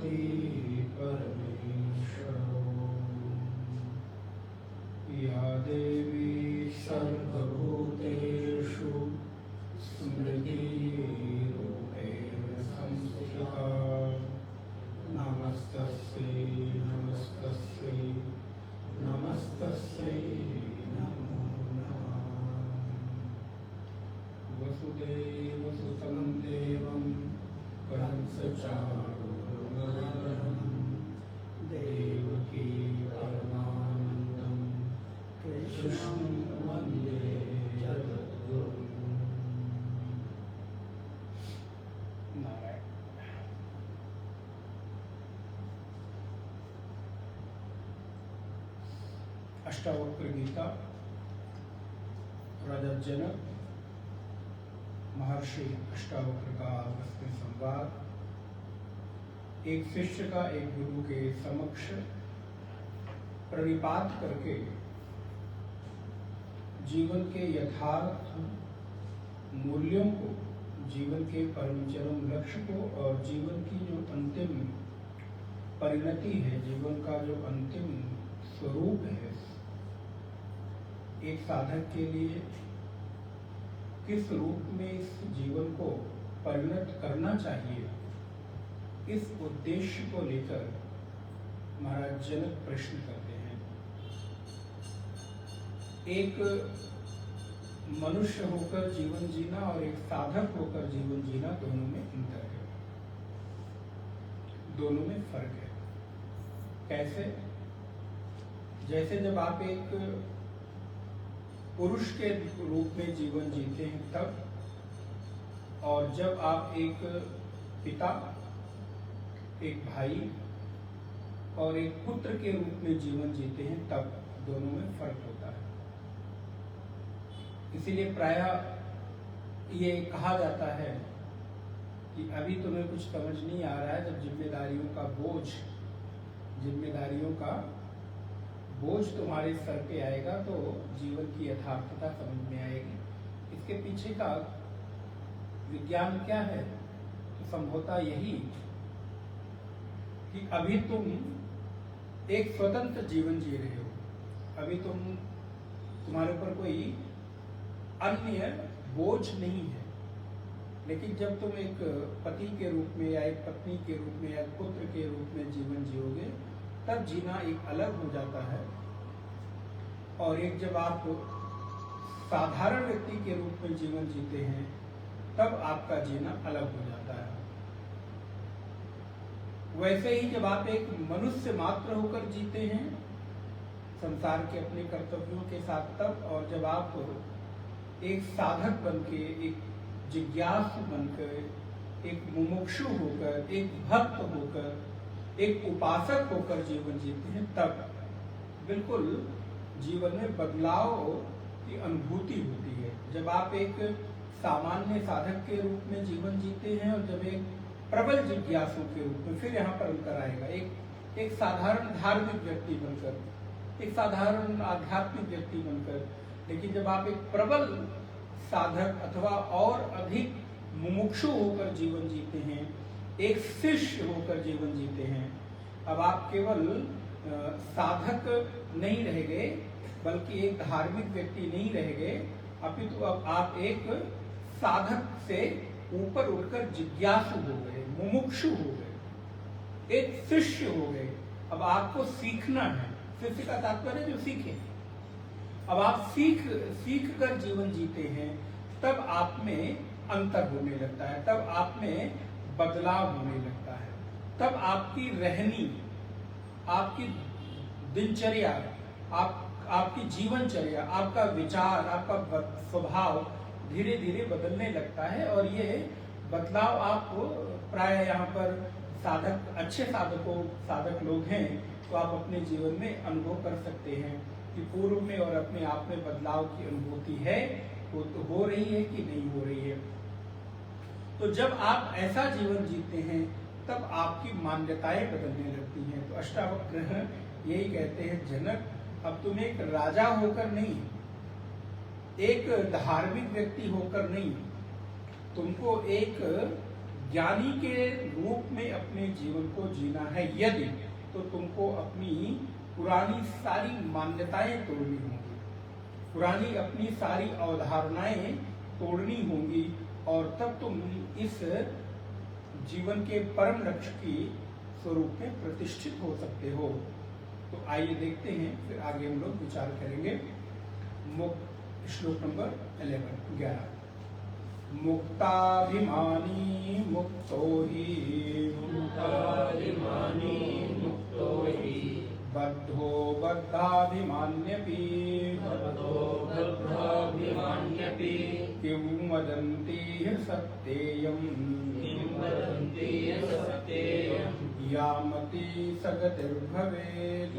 पार्वती परमेश्वरो या देवी सर्वभूतेषु स्मृतिरूपेण संस्थिता नमस्तस्यै नमस्तस्यै नमस्तस्यै नमो नमः। वसुदेवसुतं देवं कंसचाणूरमर्दनं देवकी परमानन्दं कृष्णं वन्दे जगद्गुरुम्। नारायण। अष्टावक्र गीता, राजा जनक महर्षि अष्टावक्र का आपस में संवाद, एक शिष्य का एक गुरु के समक्ष प्रणिपात करके जीवन के यथार्थ मूल्यों को, जीवन के परम चरम लक्ष्य को और जीवन की जो अंतिम परिणति है, जीवन का जो अंतिम स्वरूप है, एक साधक के लिए किस रूप में इस जीवन को परिणत करना चाहिए, इस उद्देश्य को लेकर महाराज जनक प्रश्न करते हैं। एक मनुष्य होकर जीवन जीना और एक साधक होकर जीवन जीना, दोनों में अंतर है, दोनों में फर्क है। कैसे? जैसे जब आप एक पुरुष के रूप में जीवन जीते हैं तब, और जब आप एक पिता, एक भाई और एक पुत्र के रूप में जीवन जीते हैं तब, दोनों में फर्क होता है। इसीलिए प्रायः ये कहा जाता है कि अभी तुम्हें कुछ समझ नहीं आ रहा है, जब जिम्मेदारियों का बोझ तुम्हारे सर पे आएगा तो जीवन की यथार्थता समझ में आएगी। इसके पीछे का विज्ञान क्या है? तो संभवतः यही कि अभी तुम एक स्वतंत्र जीवन जी रहे हो, अभी तुम्हारे ऊपर कोई अन्य बोझ नहीं है। लेकिन जब तुम एक पति के रूप में या एक पत्नी के रूप में या पुत्र के रूप में जीवन जियोगे, तब जीना एक अलग हो जाता है। और एक जब आप साधारण व्यक्ति के रूप में जीवन जीते हैं, तब आपका जीना अलग हो जाता है। वैसे ही जब आप एक मनुष्य मात्र होकर जीते हैं संसार के अपने कर्तव्यों के साथ, तब, और जब आप एक साधक बनके, एक जिज्ञासु बनकर, एक मुमुक्षु होकर, एक भक्त होकर, एक उपासक होकर जीवन जीते हैं, तब बिल्कुल जीवन में बदलाव की अनुभूति होती है। जब आप एक सामान्य साधक के रूप में जीवन जीते हैं और जब एक प्रबल जिज्ञासु के रूप में, फिर यहाँ पर अंतर आएगा। एक साधारण धार्मिक व्यक्ति बनकर, एक साधारण आध्यात्मिक व्यक्ति बनकर, लेकिन जब आप एक प्रबल साधक अथवा और अधिक मुमुक्षु होकर जीवन जीते हैं, एक शिष्य होकर जीवन जीते हैं, अब आप केवल साधक नहीं रह गए, बल्कि एक धार्मिक व्यक्ति नहीं रह गए, अपितु अब आप एक साधक से ऊपर उठकर जिज्ञासु हो गए, मुमुक्षु हो गए, एक शिष्य हो गए। अब आपको सीखना है। शिष्य का तात्पर्य जो सीखे। अब आप सीख कर जीवन जीते हैं, तब आप में अंतर होने लगता है, तब आप में बदलाव होने लगता है, तब आपकी रहनी, आपकी दिनचर्या, आपकी जीवनचर्या, आपका विचार, आपका स्वभाव धीरे धीरे बदलने लगता है। और ये बदलाव आप प्राय यहाँ पर अच्छे साधक लोग हैं तो आप अपने जीवन में अनुभव कर सकते हैं कि पूर्व में और अपने आप में बदलाव की अनुभूति है, वो तो हो रही है कि नहीं हो रही है। तो जब आप ऐसा जीवन जीते हैं, तब आपकी मान्यताएं बदलने लगती हैं। तो अष्टावक्र यही कहते हैं, जनक, अब तुम एक राजा होकर नहीं, एक धार्मिक व्यक्ति होकर नहीं, तुमको एक ज्ञानी के रूप में अपने जीवन को जीना है यदि, तो तुमको अपनी पुरानी सारी मान्यताएं तोड़नी होंगी, पुरानी अपनी सारी अवधारणाएं तोड़नी होंगी, और तब तुम इस जीवन के परम लक्ष्य की स्वरूप में प्रतिष्ठित हो सकते हो। तो आइए देखते हैं, फिर आगे हम लोग विचार करेंगे। श्लोक नंबर 11। मुक्ताभिमानी मुक्तो हि बद्धो बद्धाभिमान्यपि किं वदन्ति सत्येयम् यामति सगतिर्भवेत्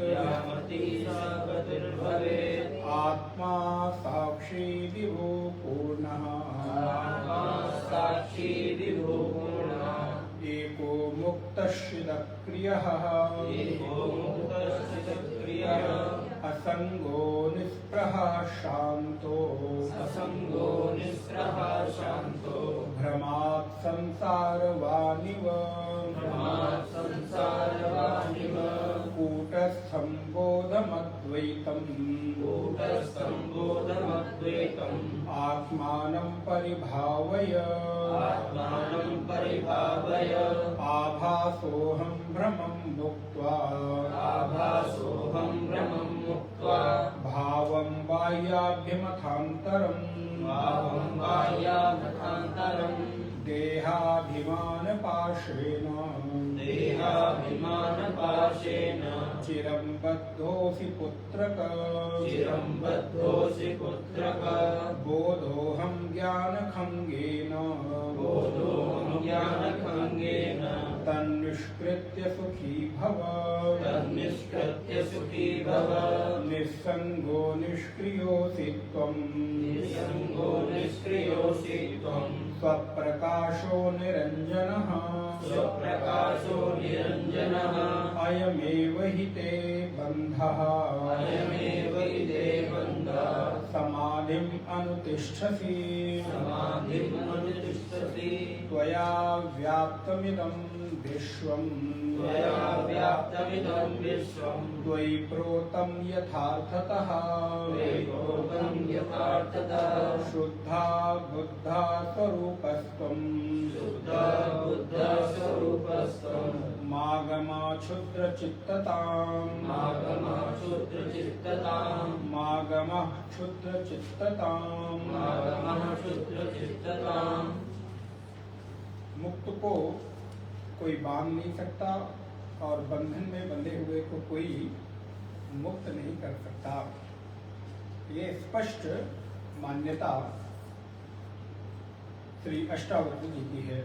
आत्मा साक्षी विभो पूर्णः एको मुक्तश्चिदक्रियः असंगो निःस्पृहः शान्तो भ्रमात् संसारवानिव कूटस्थं बोधमद्वैतम् आत्मानं परिभावय आभासोऽहं भ्रमं मुक्त्वा भावं बाह्याभ्यमथान्तरम् देहाभिमानपाशेन चिरं बद्धोऽसि पुत्रक बोधोऽहं ज्ञानखङ्गेन तन्निष्कृत्य सुखी भव निस्सङ्गो निष्क्रियोऽसि त्वम् स्वप्रकाशो निरञ्जनः अयमेव हि ते बन्धः समाधिम् अनुतिष्ठसि त्वया व्याप्तमिदं विश्वम् त्वयि प्रोतं यथार्थतः शुद्धा बुद्धा स्वरूपस्त्वम् मागमा क्षुद्रचित्तताम् मुक्त को कोई बांध नहीं सकता और बंधन में बंधे हुए को कोई मुक्त नहीं कर सकता। ये स्पष्ट मान्यता श्री अष्टावक्र जी की है।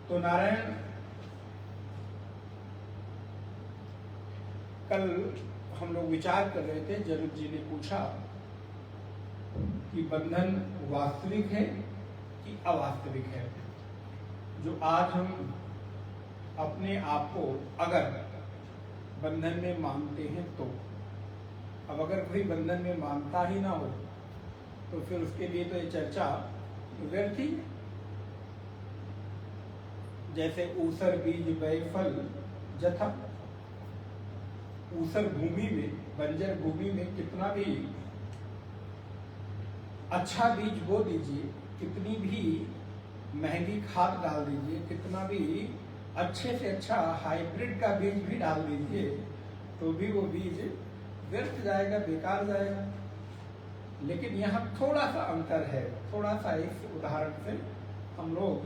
तो नारायण कल हम लोग विचार कर रहे थे, जनक जी ने पूछा कि बंधन वास्तविक है कि अवास्तविक है। जो आज हम अपने आप को अगर बंधन में मानते हैं तो, अब अगर कोई बंधन में मानता ही ना हो तो फिर उसके लिए तो ये चर्चा व्यर्थ ही है। जैसे ऊसर बीज बै फल जथा, ऊसर भूमि में, बंजर भूमि में कितना भी अच्छा बीज बो दीजिए, कितनी भी महंगी खाद डाल दीजिए, कितना भी अच्छे से अच्छा हाइब्रिड का बीज भी डाल दीजिए, तो भी वो बीज व्यर्थ जाएगा, बेकार जाएगा। लेकिन यहाँ थोड़ा सा अंतर है। थोड़ा सा इस उदाहरण से हम लोग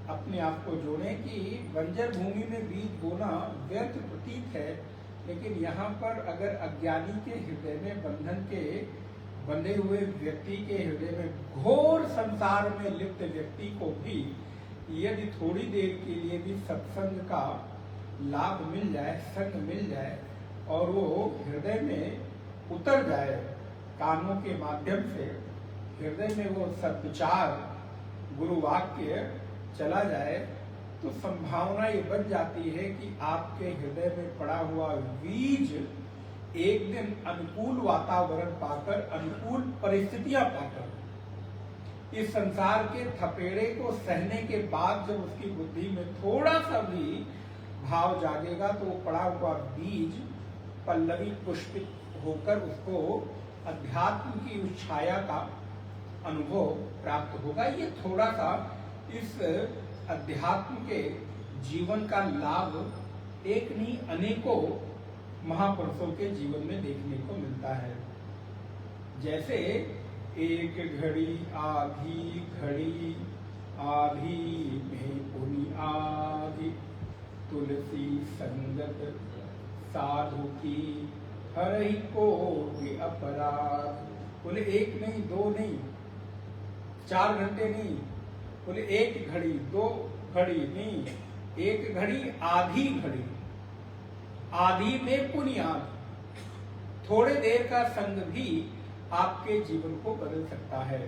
अपने आप को जोड़ें कि बंजर भूमि में बीज बोना व्यर्थ प्रतीत है, लेकिन यहाँ पर अगर अज्ञानी के हृदय में बंधन के बंधे हुए व्यक्ति के हृदय में घोर संसार में लिप्त व्यक्ति को भी यदि थोड़ी देर के लिए भी सत्संग का लाभ मिल जाए, संग मिल जाए और वो हृदय में उतर जाए, कानों के माध्यम से हृदय में वो सद्विचार गुरु वाक्य चला जाए, तो संभावना ये बन जाती है कि आपके हृदय में पड़ा हुआ बीज एक दिन अनुकूल वातावरण पाकर, अनुकूल परिस्थितियां पाकर इस संसार के थपेड़े को सहने के बाद जब उसकी बुद्धि में थोड़ा सा भी भाव जागेगा तो वो पड़ा हुआ बीज पल्लवी पुष्पित होकर उसको अध्यात्म की उस छाया का अनुभव प्राप्त होगा। ये थोड़ा सा इस अध्यात्म के जीवन का लाभ एक नहीं अनेकों महापुरुषों के जीवन में देखने को मिलता है। जैसे एक घड़ी आधी में पुनि आधी, तुलसी संगत साधु की हरहि कोटि अपराध। बोले एक नहीं, दो नहीं, 4 घंटे नहीं, बोले एक घड़ी, 2 घड़ी नहीं, एक घड़ी आधी घड़ी, आधी में पुनियाद। थोड़े देर का संग भी आपके जीवन को बदल सकता है।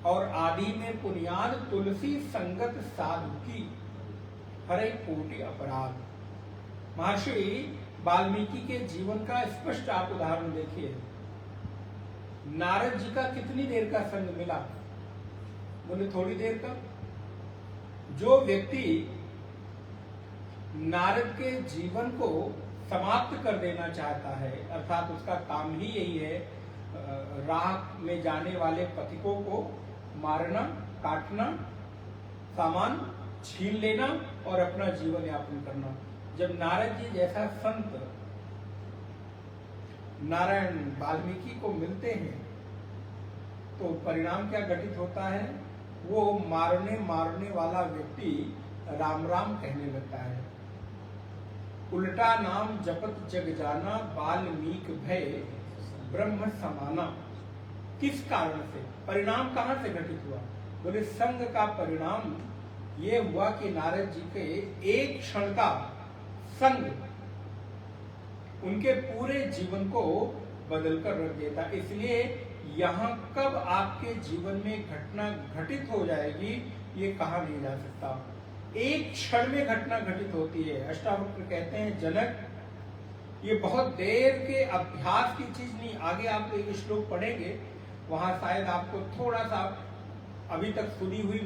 और आदि में पुनियाद तुलसी संगत साधु की हरे कोटि अपराध। महर्षि वाल्मीकि के जीवन का स्पष्ट आप उदाहरण देखिए। नारद जी का कितनी देर का संग मिला? बोले थोड़ी देर का। जो व्यक्ति नारद के जीवन को समाप्त कर देना चाहता है, अर्थात उसका काम ही यही है राह में जाने वाले पथिकों को मारना, काटना, सामान छीन लेना और अपना जीवन यापन करना। जब नारद जी जैसा संत नारायण वाल्मीकि को मिलते हैं तो परिणाम क्या घटित होता है? वो मारने वाला व्यक्ति राम राम कहने लगता है। उल्टा नाम जपत जग जाना, वाल्मीकि भय ब्रह्म समाना। किस कारण से? परिणाम कहां से घटित हुआ? बोले संग का परिणाम ये हुआ कि नारद जी के एक क्षण का संग उनके पूरे जीवन को बदल कर रख देता। इसलिए यहाँ कब आपके जीवन में घटना घटित हो जाएगी ये कहा नहीं जा सकता। एक क्षण में घटना घटित होती है। अष्टावक्र कहते हैं जनक ये बहुत देर के अभ्यास की चीज नहीं। आगे आप एक श्लोक पढ़ेंगे, वहां शायद आपको थोड़ा सा अभी तक सुनी हुई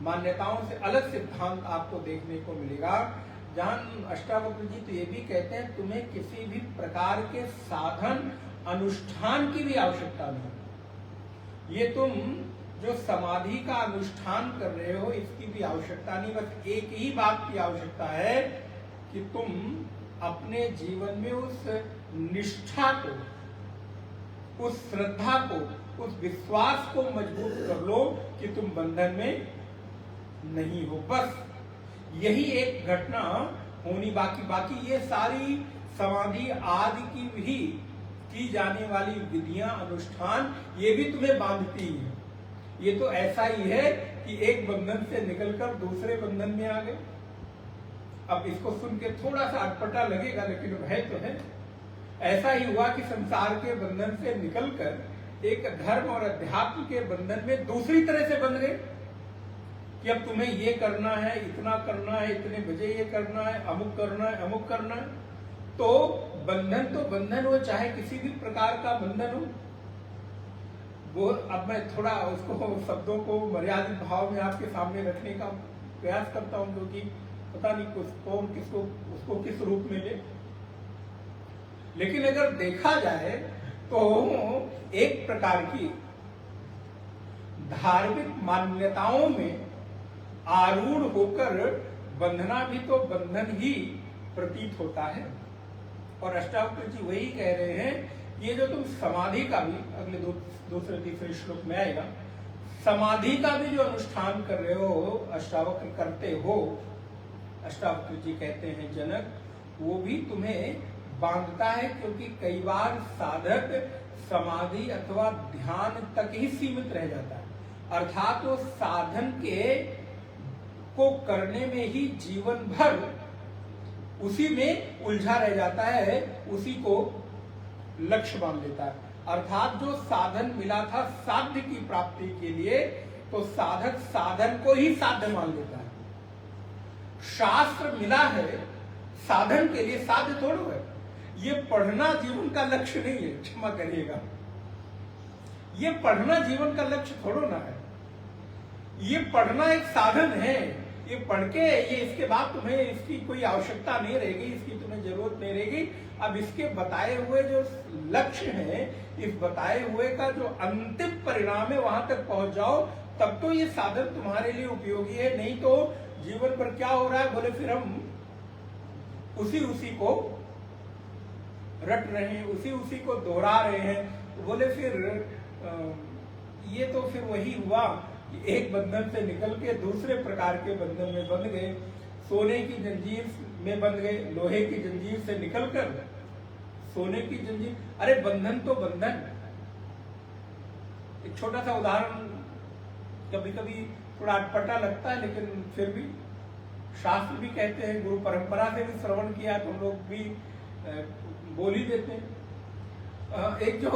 मान्यताओं से अलग सिद्धांत आपको देखने को मिलेगा। जहां अष्टावक्र जी तो ये भी कहते हैं तुम्हें किसी भी प्रकार के साधन अनुष्ठान की भी आवश्यकता नहीं। ये तुम जो समाधि का अनुष्ठान कर रहे हो इसकी भी आवश्यकता नहीं। बस एक ही बात की आवश्यकता है कि तुम अपने जीवन में उस निष्ठा को, उस श्रद्धा को, उस विश्वास को मजबूत कर लो कि तुम बंधन में नहीं हो। बस यही एक घटना होनी बाकी ये सारी समाधि आदि की भी की जाने वाली विधियां, अनुष्ठान ये भी तुम्हें बांधती है। ये तो ऐसा ही है कि एक बंधन से निकलकर दूसरे बंधन में आ गए। अब इसको सुन के थोड़ा सा अटपटा लगेगा लेकिन है तो है। ऐसा ही हुआ कि संसार के बंधन से निकलकर एक धर्म और अध्यात्म के बंधन में दूसरी तरह से बंध गए कि अब तुम्हें ये करना है, इतना करना है, इतने बजे ये करना है, अमुक करना है, अमुक करना है। तो बंधन हो, चाहे किसी भी प्रकार का बंधन हो। वो अब मैं थोड़ा उसको शब्दों को मर्यादित भाव में आपके सामने रखने का प्रयास करता हूं, क्योंकि पता नहीं कौन किसको उसको किस रूप में ले। लेकिन अगर देखा जाए तो एक प्रकार की धार्मिक मान्यताओं में आरूढ़ होकर बंधना भी तो बंधन ही प्रतीत होता है। और अष्टावक्र जी वही कह रहे हैं, ये जो तुम समाधि का भी अगले दूसरे तीसरे श्लोक में आएगा, समाधि का भी जो अनुष्ठान कर रहे हो, अष्टावक्र करते हो, अष्टावक्र जी कहते हैं जनक वो भी तुम्हें बांधता है। क्योंकि कई बार साधक समाधि अथवा ध्यान तक ही सीमित रह जाता है। अर्थात वो साधन को करने में ही जीवन भर उसी में उलझा रह जाता है, उसी को लक्ष्य मान लेता है। अर्थात जो साधन मिला था साध्य की प्राप्ति के लिए, तो साधक साधन को ही साध्य मान लेता है। शास्त्र मिला है साधन के लिए, साध्य थोड़ा है। ये पढ़ना जीवन का लक्ष्य नहीं है, क्षमा करिएगा। ये पढ़ना जीवन का लक्ष्य थोड़ा ना है। ये पढ़ना एक साधन है। ये पढ़ के ये इसके बाद तुम्हें इसकी कोई आवश्यकता नहीं रहेगी, इसकी तुम्हें जरूरत नहीं रहेगी। अब इसके बताए हुए जो लक्ष्य है, इस बताए हुए का जो अंतिम परिणाम है, वहां तक पहुंच जाओ, तब तो ये साधन तुम्हारे लिए उपयोगी है। नहीं तो जीवन पर क्या हो रहा है, बोले फिर हम उसी को रट रहे हैं, उसी को दोहरा रहे हैं। तो बोले फिर ये तो फिर वही हुआ, एक बंधन से निकल के दूसरे प्रकार के बंधन में बंध गए। सोने की जंजीर में बंध गए, लोहे की जंजीर से निकलकर सोने की जंजीर। अरे बंधन तो बंधन। एक छोटा सा उदाहरण, कभी कभी थोड़ा अटपटा लगता है, लेकिन फिर भी शास्त्र भी कहते हैं, गुरु परंपरा से भी श्रवण किया तो हम लोग भी बोल ही देते हैं। एक जो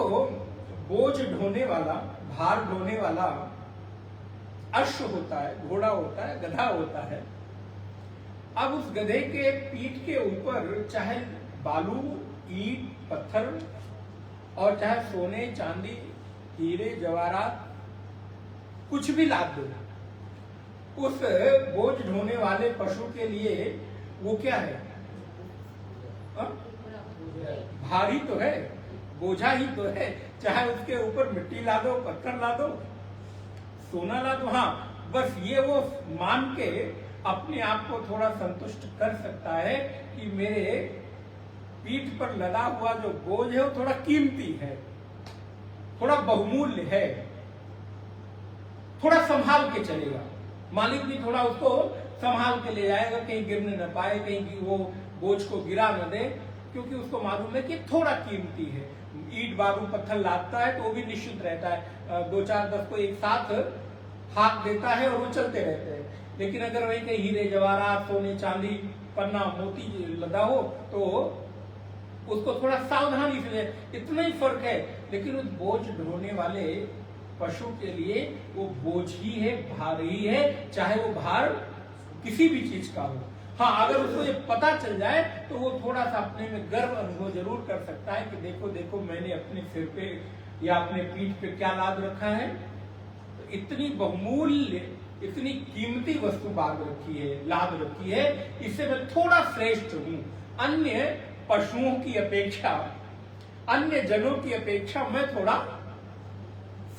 बोझ ढोने वाला, भार ढोने वाला अश्व होता है, घोड़ा होता है, गधा होता है। अब उस गधे के पीठ के ऊपर चाहे बालू, ईंट, पत्थर और चाहे सोने, चांदी, हीरे, जवाहरात कुछ भी लाद दो, उस बोझ ढोने वाले पशु के लिए वो क्या है? भारी तो है, बोझा ही तो है। चाहे उसके ऊपर मिट्टी ला दो, पत्थर ला दो, सोना ला दो, हाँ, बस ये वो मान के अपने आप को थोड़ा संतुष्ट कर सकता है कि मेरे पीठ पर लदा हुआ जो बोझ है वो थोड़ा कीमती है, थोड़ा बहुमूल्य है, थोड़ा संभाल के चलेगा। मालिक भी थोड़ा उसको संभाल के ले जाएगा, कहीं गिरने न पाए, कहीं वो बोझ को गिरा न दे, क्योंकि उसको मालूम है कि थोड़ा कीमती है। ईंट, बालू, पत्थर लादता है तो वो भी निश्चित रहता है, 2, 4, 10 को एक साथ हाथ देता है और वो चलते रहते हैं। लेकिन अगर वही कहीं हीरे, जवाहरात, सोने, चांदी, पन्ना, मोती लदा हो तो उसको थोड़ा सावधानी से, इतना ही फर्क है। लेकिन उस बोझ ढोने वाले पशु के लिए वो बोझ ही है, भार ही है, चाहे वो भार किसी भी चीज का हो। हाँ, अगर उसको ये पता चल जाए तो वो थोड़ा सा अपने में गर्व अनुभव जरूर कर सकता है कि देखो देखो मैंने अपने सिर पे या अपने पीठ पे क्या लाद रखा है। तो इतनी बहुमूल्य, इतनी कीमती वस्तु लाद रखी है, इससे मैं थोड़ा श्रेष्ठ हूं। अन्य पशुओं की अपेक्षा, अन्य जनों की अपेक्षा मैं थोड़ा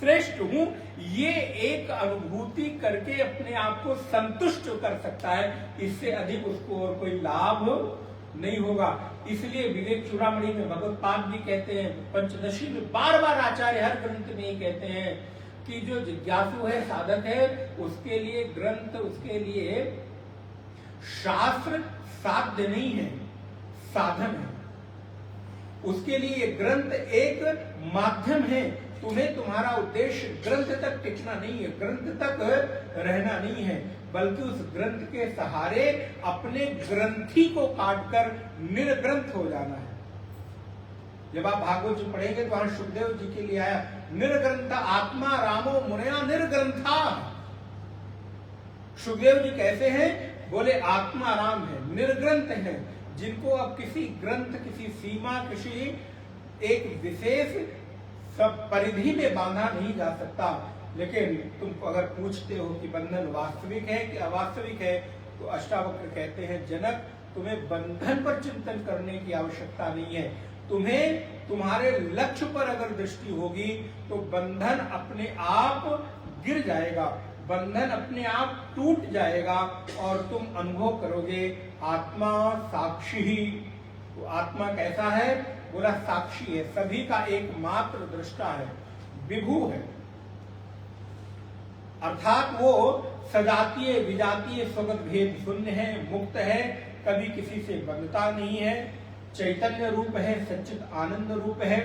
श्रेष्ठ हूं। ये एक अनुभूति करके अपने आप को संतुष्ट कर सकता है, इससे अधिक उसको और कोई लाभ नहीं होगा। इसलिए विवेक चूड़ामणि में भगवत पाद जी कहते हैं, पंचदशी में बार बार आचार्य हर ग्रंथ में ही कहते हैं कि जो जिज्ञासु है, साधक है, उसके लिए ग्रंथ, उसके लिए शास्त्र साध्य नहीं है, साधन है। उसके लिए ग्रंथ एक माध्यम है। तुम्हें तुम्हारा उद्देश्य ग्रंथ तक टिकना नहीं है, ग्रंथ तक रहना नहीं है, बल्कि उस ग्रंथ के सहारे अपने ग्रंथी को काटकर निर्ग्रंथ हो जाना है। जब आप भागवत जी पढ़ेंगे तो वहां सुखदेव जी के लिए आया, निर्ग्रंथ आत्मा रामो मुनया निर्ग्रंथा। सुखदेव जी कैसे हैं? बोले आत्मा राम है, निर्ग्रंथ है, जिनको अब किसी ग्रंथ, किसी सीमा, किसी एक विशेष सब परिधि में बांधा नहीं जा सकता। लेकिन तुम अगर पूछते हो कि बंधन वास्तविक है कि अवास्तविक है, तो अष्टावक्र कहते हैं, जनक तुम्हें बंधन पर चिंतन करने की आवश्यकता नहीं है। तुम्हें तुम्हारे लक्ष्य पर अगर दृष्टि होगी तो बंधन अपने आप गिर जाएगा, बंधन अपने आप टूट जाएगा और तुम अनुभव करोगे आत्मा साक्षी ही। तो आत्मा कैसा है? बोला साक्षी है, सभी का एकमात्र दृष्टा है, विभू है, अर्थात वो सजातीय विजातीय स्वगत भेद शून्य है, मुक्त है, कभी किसी से बंधता नहीं है, चैतन्य रूप है, सच्चित आनंद रूप है।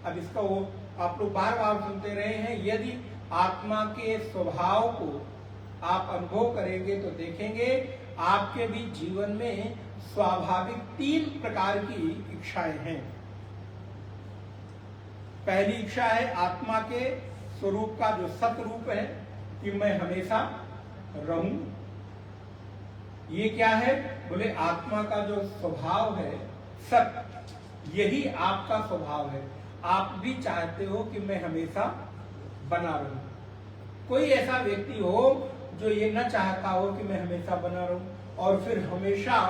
अब इसका वो आप लोग बार बार सुनते रहे हैं। यदि आत्मा के स्वभाव को आप अनुभव करेंगे तो देखेंगे आपके भी जीवन में स्वाभाविक 3 प्रकार की इच्छाएं हैं। पहली इच्छा है आत्मा के स्वरूप का जो सत रूप है कि मैं हमेशा रहूं। ये क्या है? बोले आत्मा का जो स्वभाव है सत, यही आपका स्वभाव है। आप भी चाहते हो कि मैं हमेशा बना रहूं। कोई ऐसा व्यक्ति हो जो ये न चाहता हो कि मैं हमेशा बना रहूं, और फिर हमेशा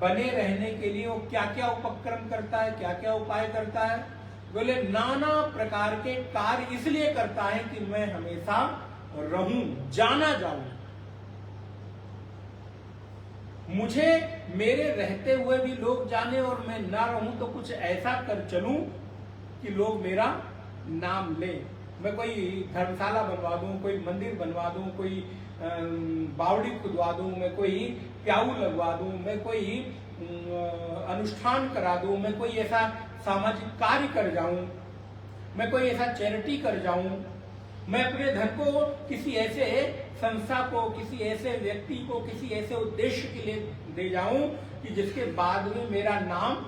बने रहने के लिए वो क्या क्या उपक्रम करता है, क्या क्या उपाय करता है? बोले नाना प्रकार के कार्य इसलिए करता है कि मैं हमेशा रहूं, जाना जाऊं। मुझे मेरे रहते हुए भी लोग जाने और मैं ना रहूं तो कुछ ऐसा कर चलूं कि लोग मेरा नाम लें। मैं कोई धर्मशाला बनवा दूं, कोई मंदिर बनवा दूं, कोई बावड़ी खुदवा दूं, मैं कोई प्याऊ लगवा दूं, मैं कोई अनुष्ठान करा दूं, मैं कोई ऐसा सामाजिक कार्य कर जाऊं, मैं कोई ऐसा चैरिटी कर जाऊं, मैं अपने धन को किसी ऐसे संस्था को, किसी ऐसे व्यक्ति को, किसी ऐसे उद्देश्य के लिए दे जाऊं कि जिसके बाद में मेरा नाम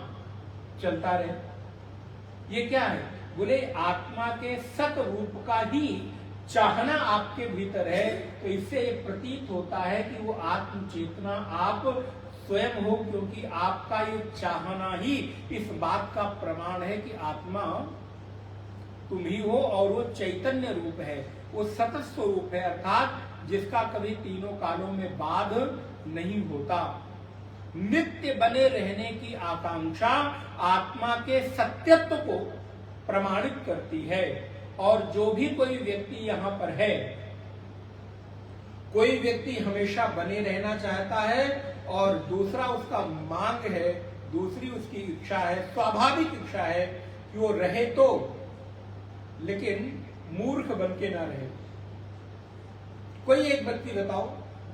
चलता रहे। ये क्या है? बोले आत्मा के सत रूप का ही चाहना आपके भीतर है, तो इससे ये प्रतीत होता है कि वो आत्म चेतना आप स्वयं हो, क्योंकि आपका ये चाहना ही इस बात का प्रमाण है कि आत्मा तुम ही हो और वो चैतन्य रूप है, वो सत स्वरूप है, अर्थात जिसका कभी तीनों कालों में बाध नहीं होता। नित्य बने रहने की आकांक्षा आत्मा के सत्यत्व को प्रमाणित करती है। और जो भी कोई व्यक्ति यहाँ पर है, कोई व्यक्ति हमेशा बने रहना चाहता है और दूसरा उसका मांग है, दूसरी उसकी इच्छा है, स्वाभाविक इच्छा है कि वो रहे तो, लेकिन मूर्ख बन के ना रहे। कोई एक व्यक्ति बताओ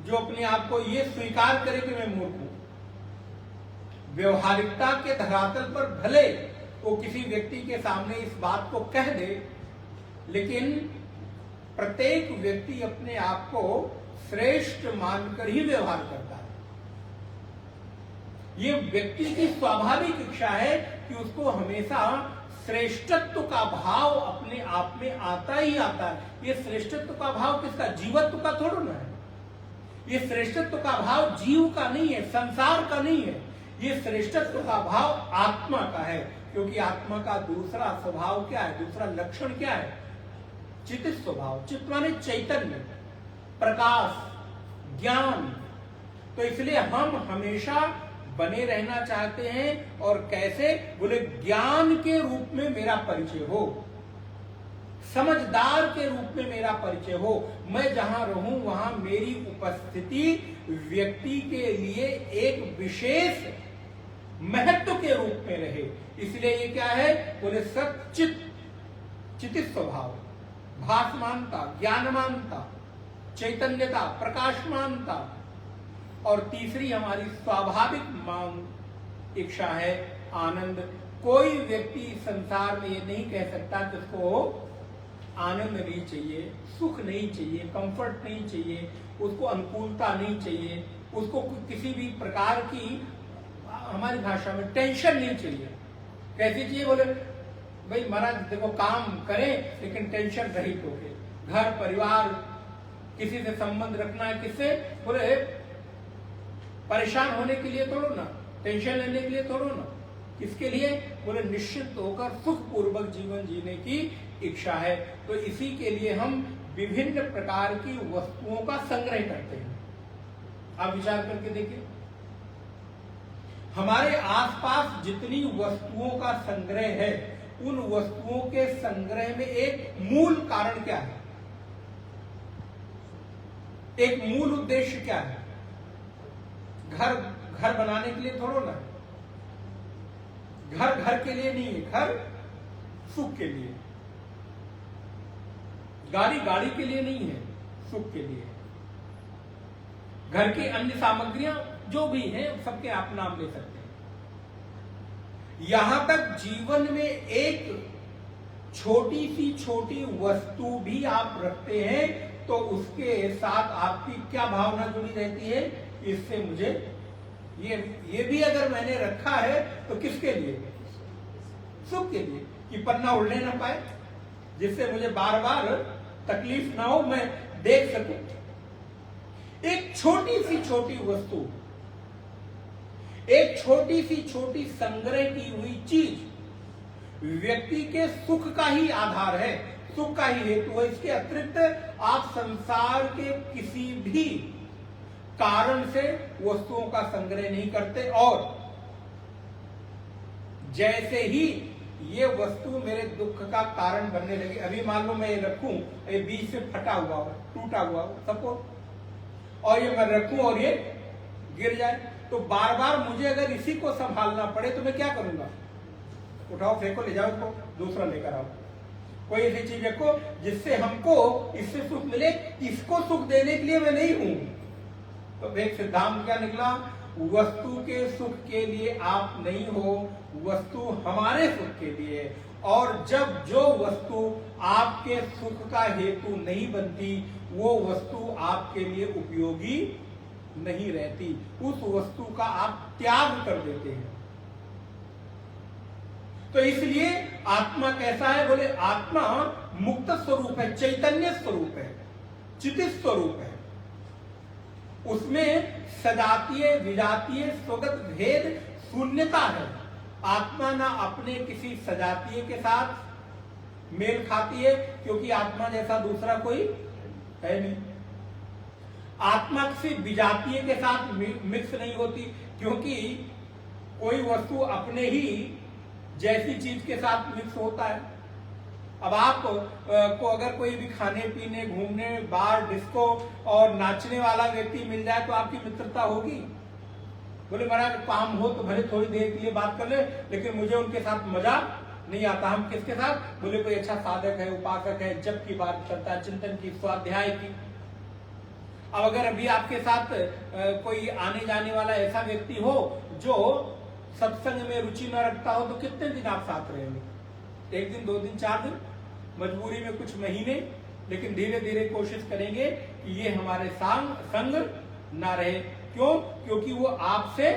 जो अपने आप को ये स्वीकार करे कि मैं मूर्ख हूं। व्यवहारिकता के धरातल पर भले वो किसी व्यक्ति के सामने इस बात को कह दे, लेकिन प्रत्येक व्यक्ति अपने आप को श्रेष्ठ मानकर ही व्यवहार करता है। ये व्यक्ति की स्वाभाविक इच्छा है कि उसको हमेशा श्रेष्ठत्व का भाव अपने आप में आता ही आता है। ये श्रेष्ठत्व का भाव किसका? जीवत्व का थोड़ा ना है। ये श्रेष्ठत्व का भाव जीव का नहीं है, संसार का नहीं है। ये श्रेष्ठत्व का भाव आत्मा का है, क्योंकि आत्मा का दूसरा स्वभाव क्या है, दूसरा लक्षण क्या है? चित स्वभाव। चित्त माने चैतन्य, प्रकाश, ज्ञान। तो इसलिए हम हमेशा बने रहना चाहते हैं। और कैसे? बोले ज्ञान के रूप में मेरा परिचय हो, समझदार के रूप में मेरा परिचय हो। मैं जहां रहूं वहां मेरी उपस्थिति व्यक्ति के लिए एक विशेष महत्व के रूप में रहे। इसलिए ये क्या है? बोले सचित, चितित स्वभाव, भासमानता, ज्ञानमानता, चैतन्यता, प्रकाशमानता। और तीसरी हमारी स्वाभाविक मांग, इच्छा है आनंद। कोई व्यक्ति संसार में ये नहीं कह सकता कि उसको आनंद नहीं चाहिए, सुख नहीं चाहिए, कंफर्ट नहीं चाहिए, उसको अनुकूलता नहीं चाहिए, उसको किसी भी प्रकार की, हमारी भाषा में, टेंशन नहीं चाहिए। कैसी चाहिए? बोले भाई महाराज देखो काम करें लेकिन टेंशन रहित होके, घर परिवार किसी से संबंध रखना है, किससे? बोले परेशान होने के लिए थोड़ो ना, टेंशन लेने के लिए थोड़ो ना। किसके लिए? बोले निश्चित होकर सुखपूर्वक जीवन जीने की इच्छा है। तो इसी के लिए हम विभिन्न प्रकार की वस्तुओं का संग्रह करते हैं। आप विचार करके देखिए, हमारे आसपास जितनी वस्तुओं का संग्रह है, उन वस्तुओं के संग्रह में एक मूल कारण क्या है? एक मूल उद्देश्य क्या है? घर बनाने के लिए थोड़ो ना, घर के लिए नहीं है, घर सुख के लिए। गाड़ी के लिए नहीं है, सुख के लिए। घर की अन्य सामग्रियां जो भी हैं सबके आप नाम ले सकते हैं। यहां तक जीवन में एक छोटी वस्तु भी आप रखते हैं तो उसके साथ आपकी क्या भावना जुड़ी रहती है? इससे मुझे ये भी अगर मैंने रखा है तो किसके लिए? सुख के लिए, कि पन्ना उड़ने ना पाए, जिससे मुझे बार बार तकलीफ ना हो, मैं देख सकूं। एक छोटी वस्तु, एक छोटी संग्रह की हुई चीज व्यक्ति के सुख का ही आधार है, सुख का ही हेतु है। इसके अतिरिक्त आप संसार के किसी भी कारण से वस्तुओं का संग्रह नहीं करते। और जैसे ही ये वस्तु मेरे दुख का कारण बनने लगी, अभी मान लो मैं ये रखूं, ये बीच से फटा हुआ हो, टूटा हुआ हो सपोज, और ये मैं रखूं और ये गिर जाए, तो बार बार मुझे अगर इसी को संभालना पड़े तो मैं क्या करूंगा? उठाओ, फेंको, ले जाओ इसको, दूसरा लेकर आओ। कोई ऐसी चीज रखो जिससे हमको इससे सुख मिले, इसको सुख देने के लिए मैं नहीं हूं। तो एक सिद्धांत क्या निकला? वस्तु के सुख के लिए आप नहीं हो, वस्तु हमारे सुख के लिए। और जब जो वस्तु आपके सुख का हेतु नहीं बनती, वो वस्तु आपके लिए उपयोगी नहीं रहती, उस वस्तु का आप त्याग कर देते हैं। तो इसलिए आत्मा कैसा है? बोले आत्मा मुक्त स्वरूप है, चैतन्य स्वरूप है, चित स्वरूप है। उसमें सजातीय विजातीय स्वगत भेद शून्यता है। आत्मा ना अपने किसी सजातीय के साथ मेल खाती है, क्योंकि आत्मा जैसा दूसरा कोई है नहीं। आत्मा किसी विजातीय के साथ मिक्स नहीं होती, क्योंकि कोई वस्तु अपने ही जैसी चीज के साथ मिक्स होता है। अब आप को अगर कोई भी खाने पीने, घूमने, बार, डिस्को और नाचने वाला व्यक्ति मिल जाए तो आपकी मित्रता होगी? बोले महाराज काम हो तो भले थोड़ी देर के लिए बात कर ले, लेकिन मुझे उनके साथ मजा नहीं आता। हम किसके साथ? बोले कोई अच्छा साधक है, उपासक है, जप की बात करता है, चिंतन की, स्वाध्याय की। अब अगर अभी आपके साथ कोई आने जाने वाला ऐसा व्यक्ति हो जो सत्संग में रुचि न रखता हो, तो कितने दिन आप साथ रहेंगे? 1 दिन, 2 दिन, 4 दिन, मजबूरी में कुछ महीने, लेकिन धीरे धीरे कोशिश करेंगे कि ये हमारे संग ना रहे। क्यों? क्योंकि वो आपसे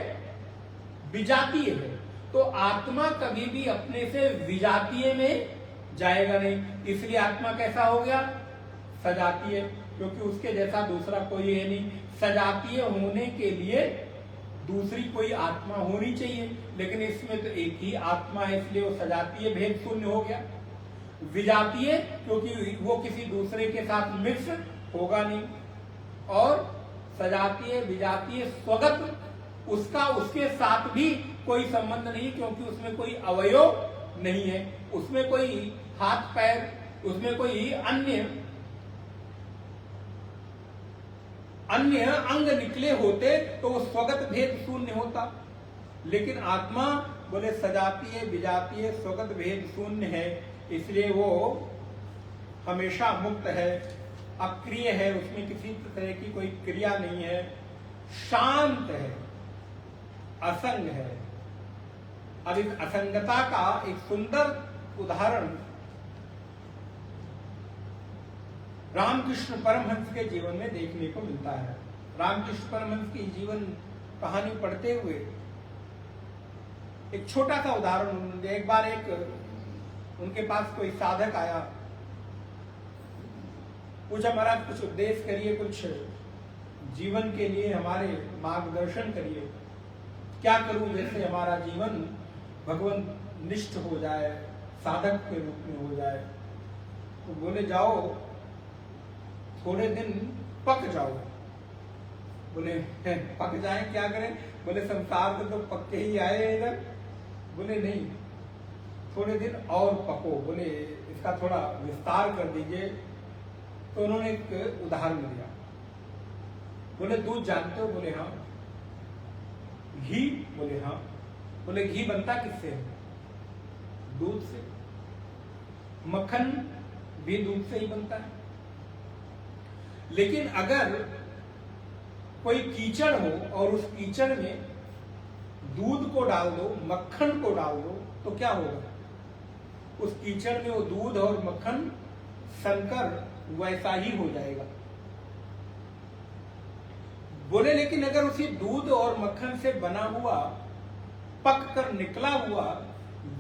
विजातीय है। तो आत्मा कभी भी अपने से विजातीय में जाएगा नहीं। इसलिए आत्मा कैसा हो गया? सजातीय, क्योंकि उसके जैसा दूसरा कोई है नहीं। सजातीय होने के लिए दूसरी कोई आत्मा होनी चाहिए, लेकिन इसमें तो एक ही आत्मा है, इसलिए वो सजातीय भेद शून्य हो गया। विजातीय क्योंकि वो किसी दूसरे के साथ मिक्स होगा नहीं। और सजातीय विजातीय स्वगत, उसका उसके साथ भी कोई संबंध नहीं, क्योंकि उसमें कोई अवयव नहीं है, उसमें कोई हाथ पैर, उसमें कोई अन्य अंग निकले होते तो वो स्वगत भेद शून्य होता। लेकिन आत्मा बोले सजातीय विजातीय स्वगत भेद शून्य है, इसलिए वो हमेशा मुक्त है, अक्रिय है, उसमें किसी तरह की कोई क्रिया नहीं है, शांत है, असंग है। अब इस असंगता का एक सुंदर उदाहरण रामकृष्ण परमहंस के जीवन में देखने को मिलता है। रामकृष्ण परमहंस की जीवन कहानी पढ़ते हुए एक छोटा सा उदाहरण, एक बार उनके पास कोई साधक आया, पूछा महाराज कुछ उपदेश करिए, कुछ जीवन के लिए हमारे मार्गदर्शन करिए, क्या करूं जैसे हमारा जीवन भगवान निष्ठ हो जाए, साधक के रूप में हो जाए। तो बोले जाओ थोड़े दिन पक जाओ। बोले पक जाए, क्या करें? बोले संसार में तो पक्के ही आए इधर। बोले नहीं, थोड़े दिन और पको, बोले इसका थोड़ा विस्तार कर दीजिए। तो उन्होंने एक उदाहरण दिया। बोले दूध जानते हो? बोले हाँ। घी? बोले हाँ। बोले घी बनता किससे है? दूध से। मक्खन भी दूध से ही बनता है। लेकिन अगर कोई कीचड़ हो और उस कीचड़ में दूध को डाल दो, मक्खन को डाल दो, तो क्या होगा? उस कीचड़ में वो दूध और मक्खन संकर वैसा ही हो जाएगा। बोले लेकिन अगर उसी दूध और मक्खन से बना हुआ, पक कर निकला हुआ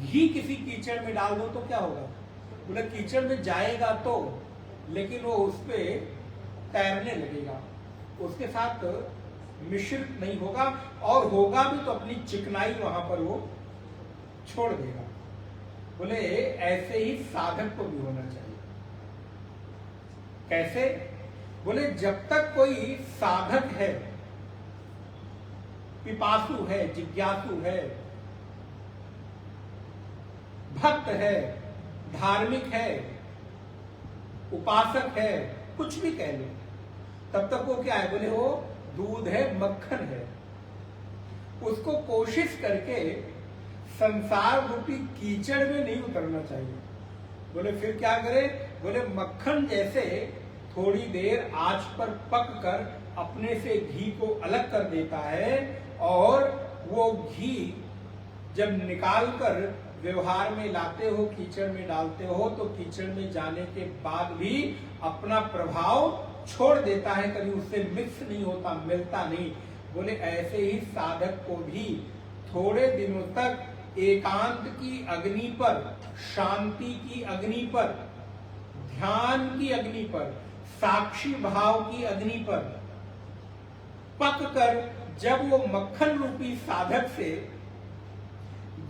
घी किसी कीचड़ में डाल दो तो क्या होगा? बोले कीचड़ में जाएगा तो, लेकिन वो उस पर तैरने लगेगा, उसके साथ मिश्रित नहीं होगा, और होगा भी तो अपनी चिकनाई वहां पर वो छोड़ देगा। बोले ऐसे ही साधक को भी होना चाहिए। कैसे? बोले जब तक कोई साधक है, पिपासु है, जिज्ञासु है, भक्त है, धार्मिक है, उपासक है, कुछ भी कह लो, तब तक वो क्या है? बोले वो दूध है, मक्खन है। उसको कोशिश करके संसार रूपी कीचड़ में नहीं उतरना चाहिए। बोले फिर क्या करे? बोले मक्खन जैसे थोड़ी देर आंच पर पक कर अपने से घी को अलग कर देता है, और वो घी जब निकाल कर व्यवहार में लाते हो, कीचड़ में डालते हो, तो कीचड़ में जाने के बाद भी अपना प्रभाव छोड़ देता है, कभी उससे मिक्स नहीं होता, मिलता नहीं। बोले ऐसे ही साधक को भी थोड़े दिनों तक एकांत की अग्नि पर, शांति की अग्नि पर, ध्यान की अग्नि पर, साक्षी भाव की अग्नि पर पक कर जब वो मक्खन रूपी साधक से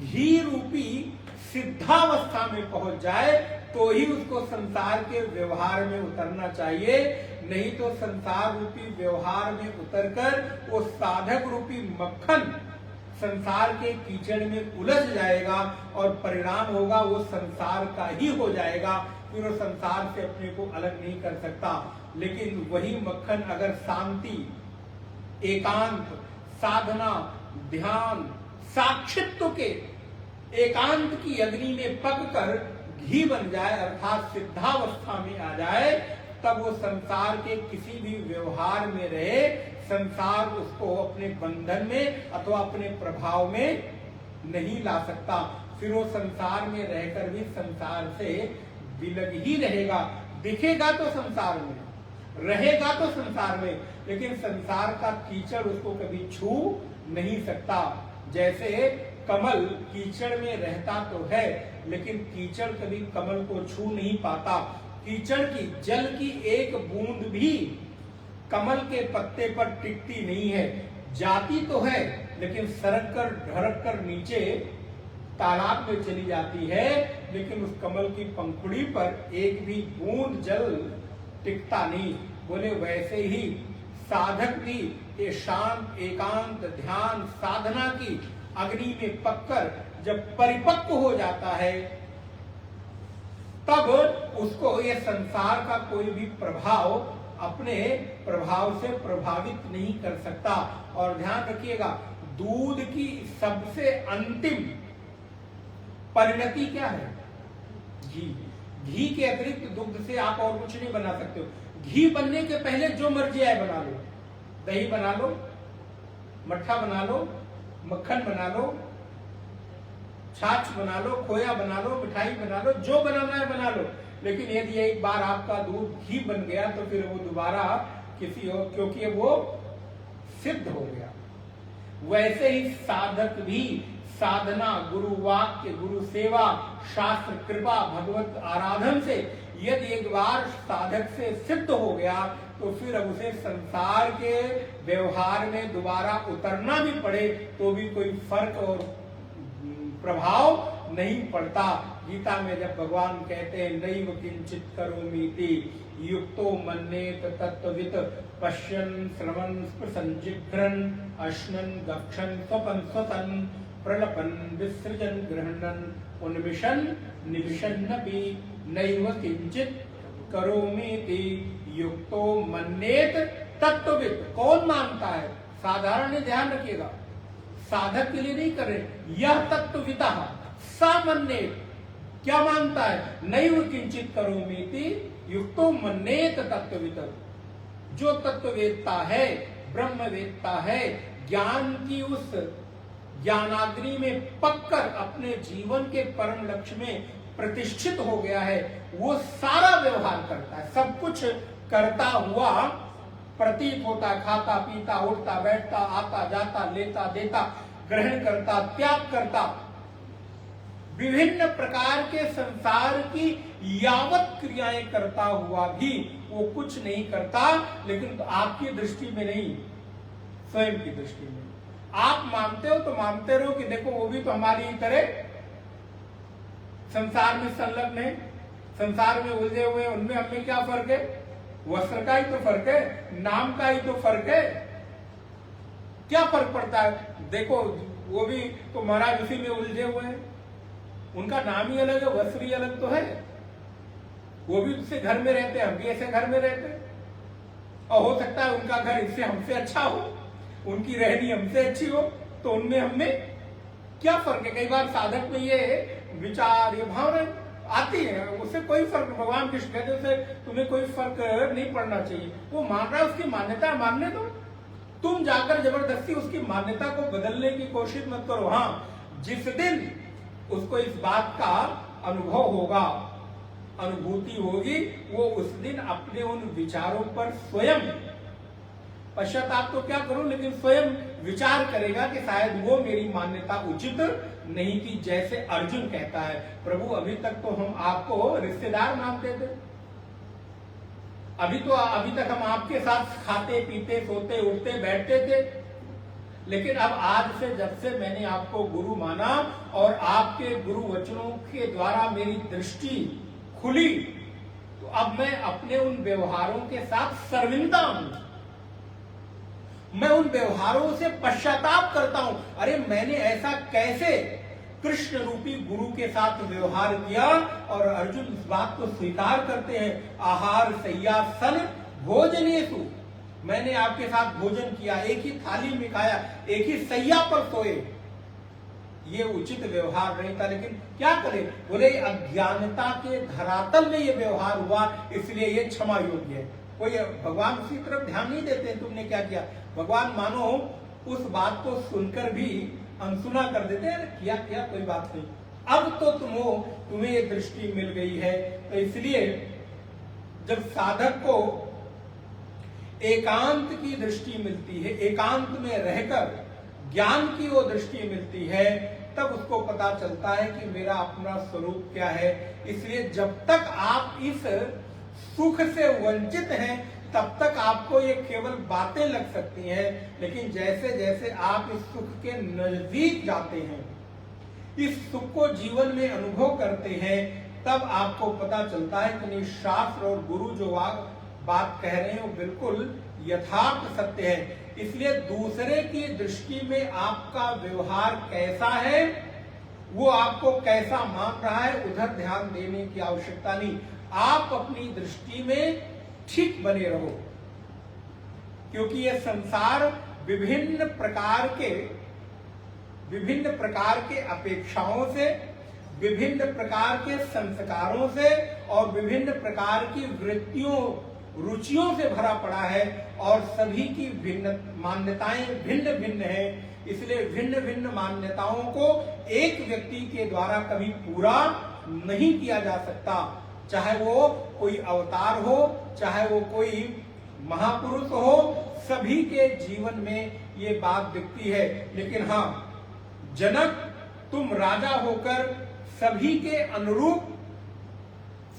घी रूपी सिद्धावस्था में पहुंच जाए, तो ही उसको संसार के व्यवहार में उतरना चाहिए। नहीं तो संसार रूपी व्यवहार में उतरकर वो साधक रूपी मक्खन संसार के कीचड़ में उलझ जाएगा, और परिणाम होगा वो संसार का ही हो जाएगा। फिर वो संसार से अपने को अलग नहीं कर सकता। लेकिन वही मक्खन अगर शांति, एकांत, साधना, ध्यान, साक्षित्व के एकांत की अग्नि में पक कर घी बन जाए, अर्थात सिद्धावस्था में आ जाए, तब वो संसार के किसी भी व्यवहार में रहे, संसार उसको अपने बंधन में अथवा अपने प्रभाव में नहीं ला सकता। फिर वो संसार में रहकर भी संसार से विलग ही रहेगा। दिखेगा तो संसार में, रहेगा तो संसार में, लेकिन संसार का कीचड़ उसको कभी छू नहीं सकता। जैसे कमल कीचड़ में रहता तो है, लेकिन कीचड़ कभी कमल को छू नहीं पाता। कीचड़ की, जल की एक बूंद भी कमल के पत्ते पर टिकती नहीं है। जाती तो है, लेकिन सरक कर ढरक कर नीचे तालाब में चली जाती है, लेकिन उस कमल की पंखुड़ी पर एक भी बूंद जल टिकता नहीं। बोले वैसे ही साधक भी ये शांत, एकांत, ध्यान, साधना की अग्नि में पककर जब परिपक्व हो जाता है, तब उसको ये संसार का कोई भी प्रभाव अपने प्रभाव से प्रभावित नहीं कर सकता। और ध्यान रखिएगा, दूध की सबसे अंतिम परिणति क्या है? घी। घी के अतिरिक्त दुग्ध से आप और कुछ नहीं बना सकते हो। घी बनने के पहले जो मर्जी आए बना लो, दही बना लो, मट्ठा बना लो, मक्खन बना लो, छाछ बना लो, खोया बना लो, मिठाई बना लो, जो बनाना है बना लो। लेकिन यदि एक बार आपका दूध घी बन गया तो फिर वो दोबारा किसी और, क्योंकि वो सिद्ध हो गया। वैसे ही साधक भी साधना, गुरु वाक्य, गुरु सेवा, शास्त्र कृपा, भगवत आराधन से यदि एक बार साधक से सिद्ध हो गया, तो फिर अब उसे संसार के व्यवहार में दोबारा उतरना भी पड़े तो भी कोई फर्क और प्रभाव नहीं पड़ता। गीता में जब भगवान कहते हैं नैव किंचित करोमीति युक्तो मन्येत तत्त्ववित् पश्यन् श्रवन् स्पृशन् जिघ्रन् अश्नन् गक्षन् स्वपन् स्वतन् प्रलपन् विसृजन् गृह्णन् उन्मिषन् निविशन्नपि नैव किंचित करोमीति युक्तो मन्येत तत्त्ववित्। कौन मानता है? साधारण ने, ध्यान रखिएगा, साधक के लिए नहीं कर रहे। यह तत्त्वविता सामान्य क्या मानता है? नैव किंचित करोमीति युक्तो मन्येत तत्त्ववित्। जो तत्ववेत्ता है, ब्रह्मवेत्ता है, ज्ञान की उस ज्ञानाग्नि में पककर अपने जीवन के परम लक्ष्य में प्रतिष्ठित हो गया है, वो सारा व्यवहार करता है, सब कुछ करता हुआ प्रतीत होता, खाता पीता, उठता बैठता, आता जाता, लेता देता, ग्रहण करता, त्याग करता, विभिन्न प्रकार के संसार की यावत क्रियाएं करता हुआ भी वो कुछ नहीं करता। लेकिन तो आपकी दृष्टि में नहीं, स्वयं की दृष्टि में आप मानते हो तो मानते रहो कि देखो वो भी तो हमारी ही तरह संसार में संलग्न है, संसार में उलझे हुए, उनमें हमें क्या फर्क है? वस्त्र का ही तो फर्क है, नाम का ही तो फर्क है। क्या फर्क पड़ता है? देखो वो भी तो महाराज उसी में उलझे हुए हैं, उनका नाम ही अलग है, वस्त्र ही अलग तो है। वो भी उससे घर में रहते हैं, हम भी ऐसे घर में रहते हैं, और हो सकता है उनका घर इससे हमसे अच्छा हो, उनकी रहनी हमसे अच्छी हो, तो उनमें हमें क्या फर्क है? कई बार साधक में ये विचार, ये भावना आती है, उससे कोई फर्क, भगवान कृष्ण कहते उसे तुम्हें कोई फर्क नहीं पड़ना चाहिए। वो मान रहा है, उसकी मान्यता मानने दो, तुम जाकर जबरदस्ती उसकी मान्यता को बदलने की कोशिश मत करो। हाँ, जिस दिन उसको इस बात का अनुभव होगा, अनुभूति होगी, वो उस दिन अपने उन विचारों पर स्वयं, पश्चाताप तो क्या करूं, लेकिन स्वयं विचार करेगा कि शायद वो मेरी मान्यता उचित नहीं थी। जैसे अर्जुन कहता है, प्रभु अभी तक तो हम आपको रिश्तेदार मानते थे, अभी तक हम आपके साथ खाते पीते सोते उठते बैठते थे, लेकिन अब आज से जब से मैंने आपको गुरु माना और आपके गुरु वचनों के द्वारा मेरी दृष्टि खुली, तो अब मैं अपने उन व्यवहारों के साथ शर्मिंदा हूं, मैं उन व्यवहारों से पश्चाताप करता हूं। अरे मैंने ऐसा कैसे कृष्ण रूपी गुरु के साथ व्यवहार किया? और अर्जुन इस बात को स्वीकार करते हैं, आहार सय्यासन भोजनेषु, मैंने आपके साथ भोजन किया, एक ही थाली में खाया, एक ही सैया पर सोए, ये उचित व्यवहार नहीं था। लेकिन क्या करें, बोले अज्ञानता के धरातल में ये व्यवहार हुआ, इसलिए ये क्षमा योग्य है। कोई भगवान उसी तरफ ध्यान नहीं देते, तुमने क्या किया। भगवान मानो उस बात को सुनकर भी अनसुना कर देते हैं, किया किया कोई बात नहीं, अब तो तुम्हें ये दृष्टि मिल गई है। तो इसलिए जब साधक को एकांत की दृष्टि मिलती है, एकांत में रहकर ज्ञान की वो दृष्टि मिलती है, तब उसको पता चलता है कि मेरा अपना स्वरूप क्या है। इसलिए जब तक आप इस सुख से वंचित हैं, तब तक आपको ये केवल बातें लग सकती हैं, लेकिन जैसे जैसे आप इस सुख के नजदीक जाते हैं, इस सुख को जीवन में अनुभव करते हैं, तब आपको पता चलता है कि शास्त्र और गुरु जो बात कह रहे हैं वो बिल्कुल यथार्थ सत्य है। इसलिए दूसरे की दृष्टि में आपका व्यवहार कैसा है, वो आपको कैसा मान रहा है, उधर ध्यान देने की आवश्यकता नहीं। आप अपनी दृष्टि में ठीक बने रहो, क्योंकि यह संसार विभिन्न प्रकार के अपेक्षाओं से, विभिन्न प्रकार के संस्कारों से और विभिन्न प्रकार की वृत्तियों रुचियों से भरा पड़ा है, और सभी की भिन्न मान्यताएं भिन्न भिन्न हैं। इसलिए भिन्न भिन्न मान्यताओं को एक व्यक्ति के द्वारा कभी पूरा नहीं किया जा सकता, चाहे वो कोई अवतार हो, चाहे वो कोई महापुरुष हो, सभी के जीवन में ये बात दिखती है। लेकिन हाँ, जनक तुम राजा होकर सभी के अनुरूप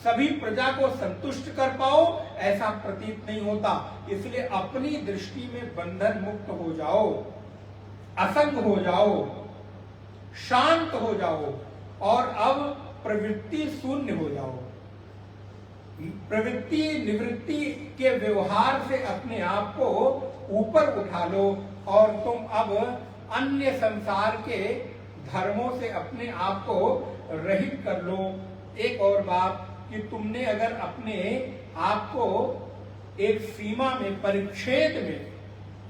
सभी प्रजा को संतुष्ट कर पाओ, ऐसा प्रतीत नहीं होता। इसलिए अपनी दृष्टि में बंधन मुक्त हो जाओ, असंग हो जाओ, शांत हो जाओ, और अब प्रवृत्ति शून्य हो जाओ। प्रवृत्ति निवृत्ति के व्यवहार से अपने आप को ऊपर उठा लो, और तुम अब अन्य संसार के धर्मों से अपने आप को रहित कर लो। एक और बात कि तुमने अगर अपने आप को एक सीमा में, परिच्छेद में,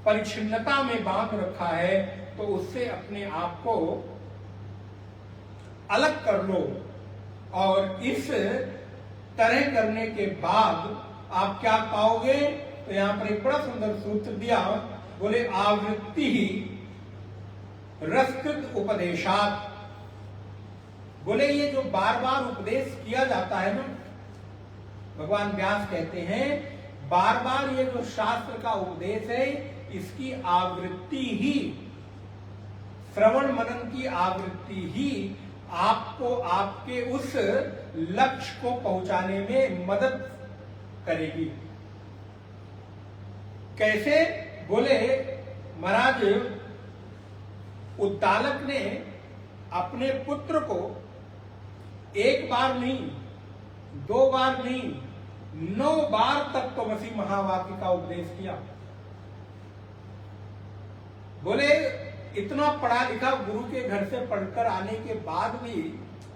परिच्छिन्नता में बांध रखा है, तो उससे अपने आप को अलग कर लो। और इस तरह करने के बाद आप क्या पाओगे? तो यहां पर एक बड़ा सुंदर सूत्र दिया, बोले आवृत्ति ही रसकृत उपदेशात। बोले ये जो बार बार उपदेश किया जाता है ना, भगवान व्यास कहते हैं बार बार ये जो शास्त्र का उपदेश है, इसकी आवृत्ति ही, श्रवण मनन की आवृत्ति ही आपको आपके उस लक्ष्य को पहुंचाने में मदद करेगी। कैसे? बोले महाराज उद्दालक ने अपने पुत्र को एक बार नहीं, दो बार नहीं, 9 बार तत्वमसी महावाक्य का उपदेश किया। बोले इतना पढ़ा लिखा गुरु के घर से पढ़कर आने के बाद भी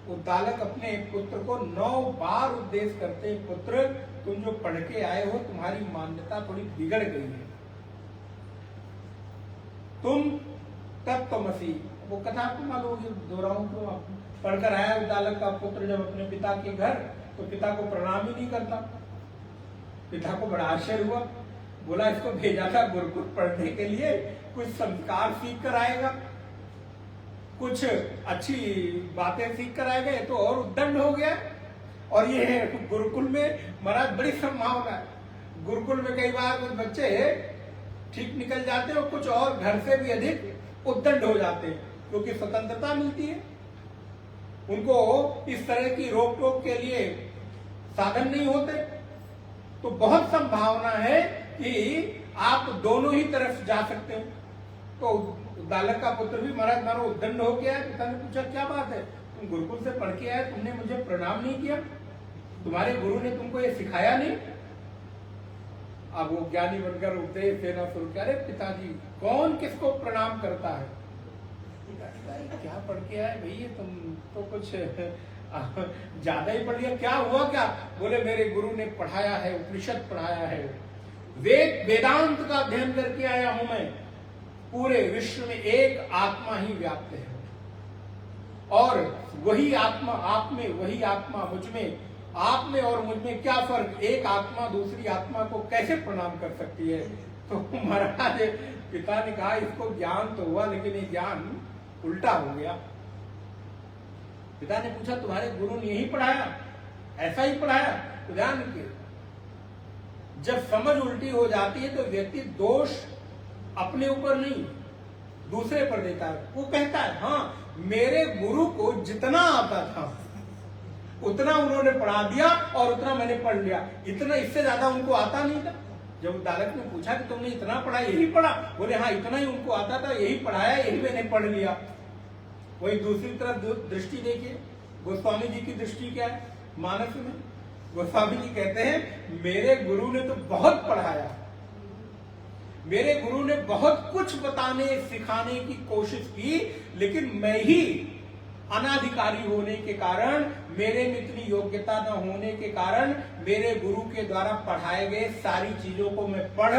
उद्दालक अपने पुत्र को 9 बार उपदेश करते, पुत्र तुम जो पढ़ के आए हो तुम्हारी मान्यता थोड़ी बिगड़ गई है, तुम तत्वमसी। वो कथा आपको मालूम होगी, दोहराऊं क्यों? आप पढ़कर आया उद्दालक का पुत्र जब अपने पिता के घर, तो पिता को प्रणाम ही नहीं करता। पिता को बड़ा आश्चर्य हुआ, बोला इसको भेजा था गुरुकुल पढ़ने के लिए, कुछ संस्कार सीख कर आएगा, कुछ अच्छी बातें सीख कर आएगा, ये तो और उद्दंड हो गया। और ये है गुरुकुल में महाराज बड़ी संभावना है। गुरुकुल में कई बार कुछ बच्चे ठीक निकल जाते हैं और कुछ और घर से भी अधिक उद्दंड हो जाते हैं, क्योंकि स्वतंत्रता मिलती है उनको, इस तरह की रोक टोक के लिए साधन नहीं होते। तो बहुत संभावना है कि आप दोनों ही तरफ जा सकते हो। तो उद्दालक का पुत्र भी महाराज मारो उद्दंड हो गया। पिता ने पूछा क्या बात है, तुम गुरुकुल से पढ़ के आए, तुमने मुझे प्रणाम नहीं किया, तुम्हारे गुरु ने तुमको ये सिखाया नहीं? अब वो ज्ञानी बनकर उपदेश देना शुरू किया, अरे पिताजी कौन किसको प्रणाम करता है? क्या पढ़ के आए भैया, तुम तो कुछ ज्यादा ही पढ़ लिया, क्या हुआ क्या? बोले मेरे गुरु ने पढ़ाया है, उपनिषद पढ़ाया है, वेदांत का अध्ययन करके आया हूं मैं। पूरे विश्व में एक आत्मा ही व्याप्त है और वही आत्मा आप में, वही आत्मा मुझ में, आप में और मुझ में क्या फर्क? एक आत्मा दूसरी आत्मा को कैसे प्रणाम कर सकती है? तो महाराज पिता ने कहा इसको ज्ञान तो हुआ, लेकिन ये ज्ञान उल्टा हो गया। पिता ने पूछा तुम्हारे गुरु ने यही पढ़ाया, ऐसा ही पढ़ाया? तो ध्यान रखिए, जब समझ उल्टी हो जाती है तो व्यक्ति दोष अपने ऊपर नहीं दूसरे पर देता है। वो कहता है हाँ मेरे गुरु को जितना आता था उतना उन्होंने पढ़ा दिया और उतना मैंने पढ़ लिया, इतना इससे ज्यादा उनको आता नहीं था। जब उद्दालक ने पूछा कि तुमने इतना पढ़ा, यही पढ़ा? बोले हाँ इतना ही उनको आता था, यही पढ़ाया, यही मैंने पढ़ लिया। वही दूसरी तरफ दृष्टि देखिए, गोस्वामी जी की दृष्टि क्या है मानस में? गोस्वामी जी कहते हैं मेरे गुरु ने तो बहुत पढ़ाया, मेरे गुरु ने बहुत कुछ बताने सिखाने की कोशिश की, लेकिन मैं ही अनाधिकारी होने के कारण, मेरे में इतनी योग्यता न होने के कारण मेरे गुरु के द्वारा पढ़ाए गए सारी चीजों को मैं पढ़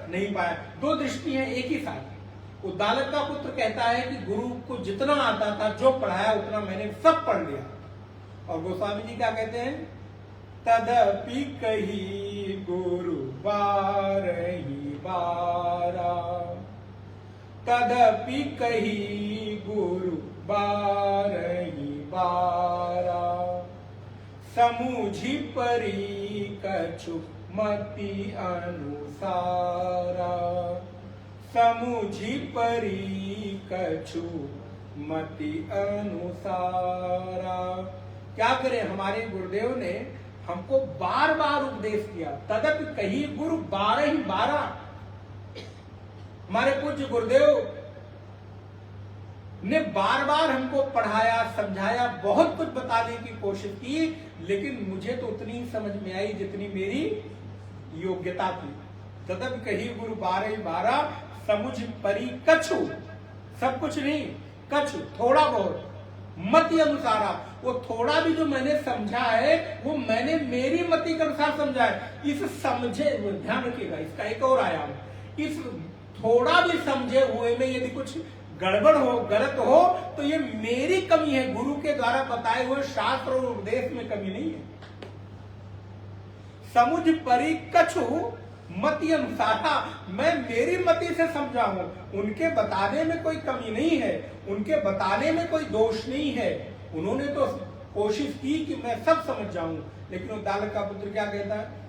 नहीं पाया। दो दृष्टि है एक ही साथ। उद्दालक का पुत्र कहता है कि गुरु को जितना आता था, जो पढ़ाया उतना मैंने सब पढ़ लिया। और गोस्वामी जी क्या कहते हैं? तदपि कही गुरु बारही बारा, तदपि कही गुरु बारही बारा, समुझी परी कछु मति अनुसारा, समुझी परी कछु मति अनुसारा। क्या करें, हमारे गुरुदेव ने हमको बार बार उपदेश किया। तदपि कही गुरु 12 ही 12। हमारे पूज्य गुरुदेव ने बार बार हमको पढ़ाया, समझाया, बहुत कुछ बताने की कोशिश की, लेकिन मुझे तो उतनी ही समझ में आई जितनी मेरी योग्यता थी। तदपि कही गुरु 12 ही 12, समुझ परी कछु, सब कुछ नहीं, कछु थोड़ा बहुत, मति अनुसारा, वो थोड़ा भी जो मैंने समझा है वो मैंने मेरी मति के अनुसार समझा है। इस समझे, ध्यान रखिएगा, इसका एक और आयाम, इस थोड़ा भी समझे हुए में यदि कुछ गड़बड़ हो, गलत हो, तो ये मेरी कमी है, गुरु के द्वारा बताए हुए शास्त्र और उपदेश में कमी नहीं है। समुझ परी कछु मति अनुसारा, मैं मेरी मति से समझा हूं, उनके बताने में कोई कमी नहीं है, उनके बताने में कोई दोष नहीं है। उन्होंने तो कोशिश की कि मैं सब समझ जाऊं, लेकिन उद्दालक का पुत्र क्या कहता है?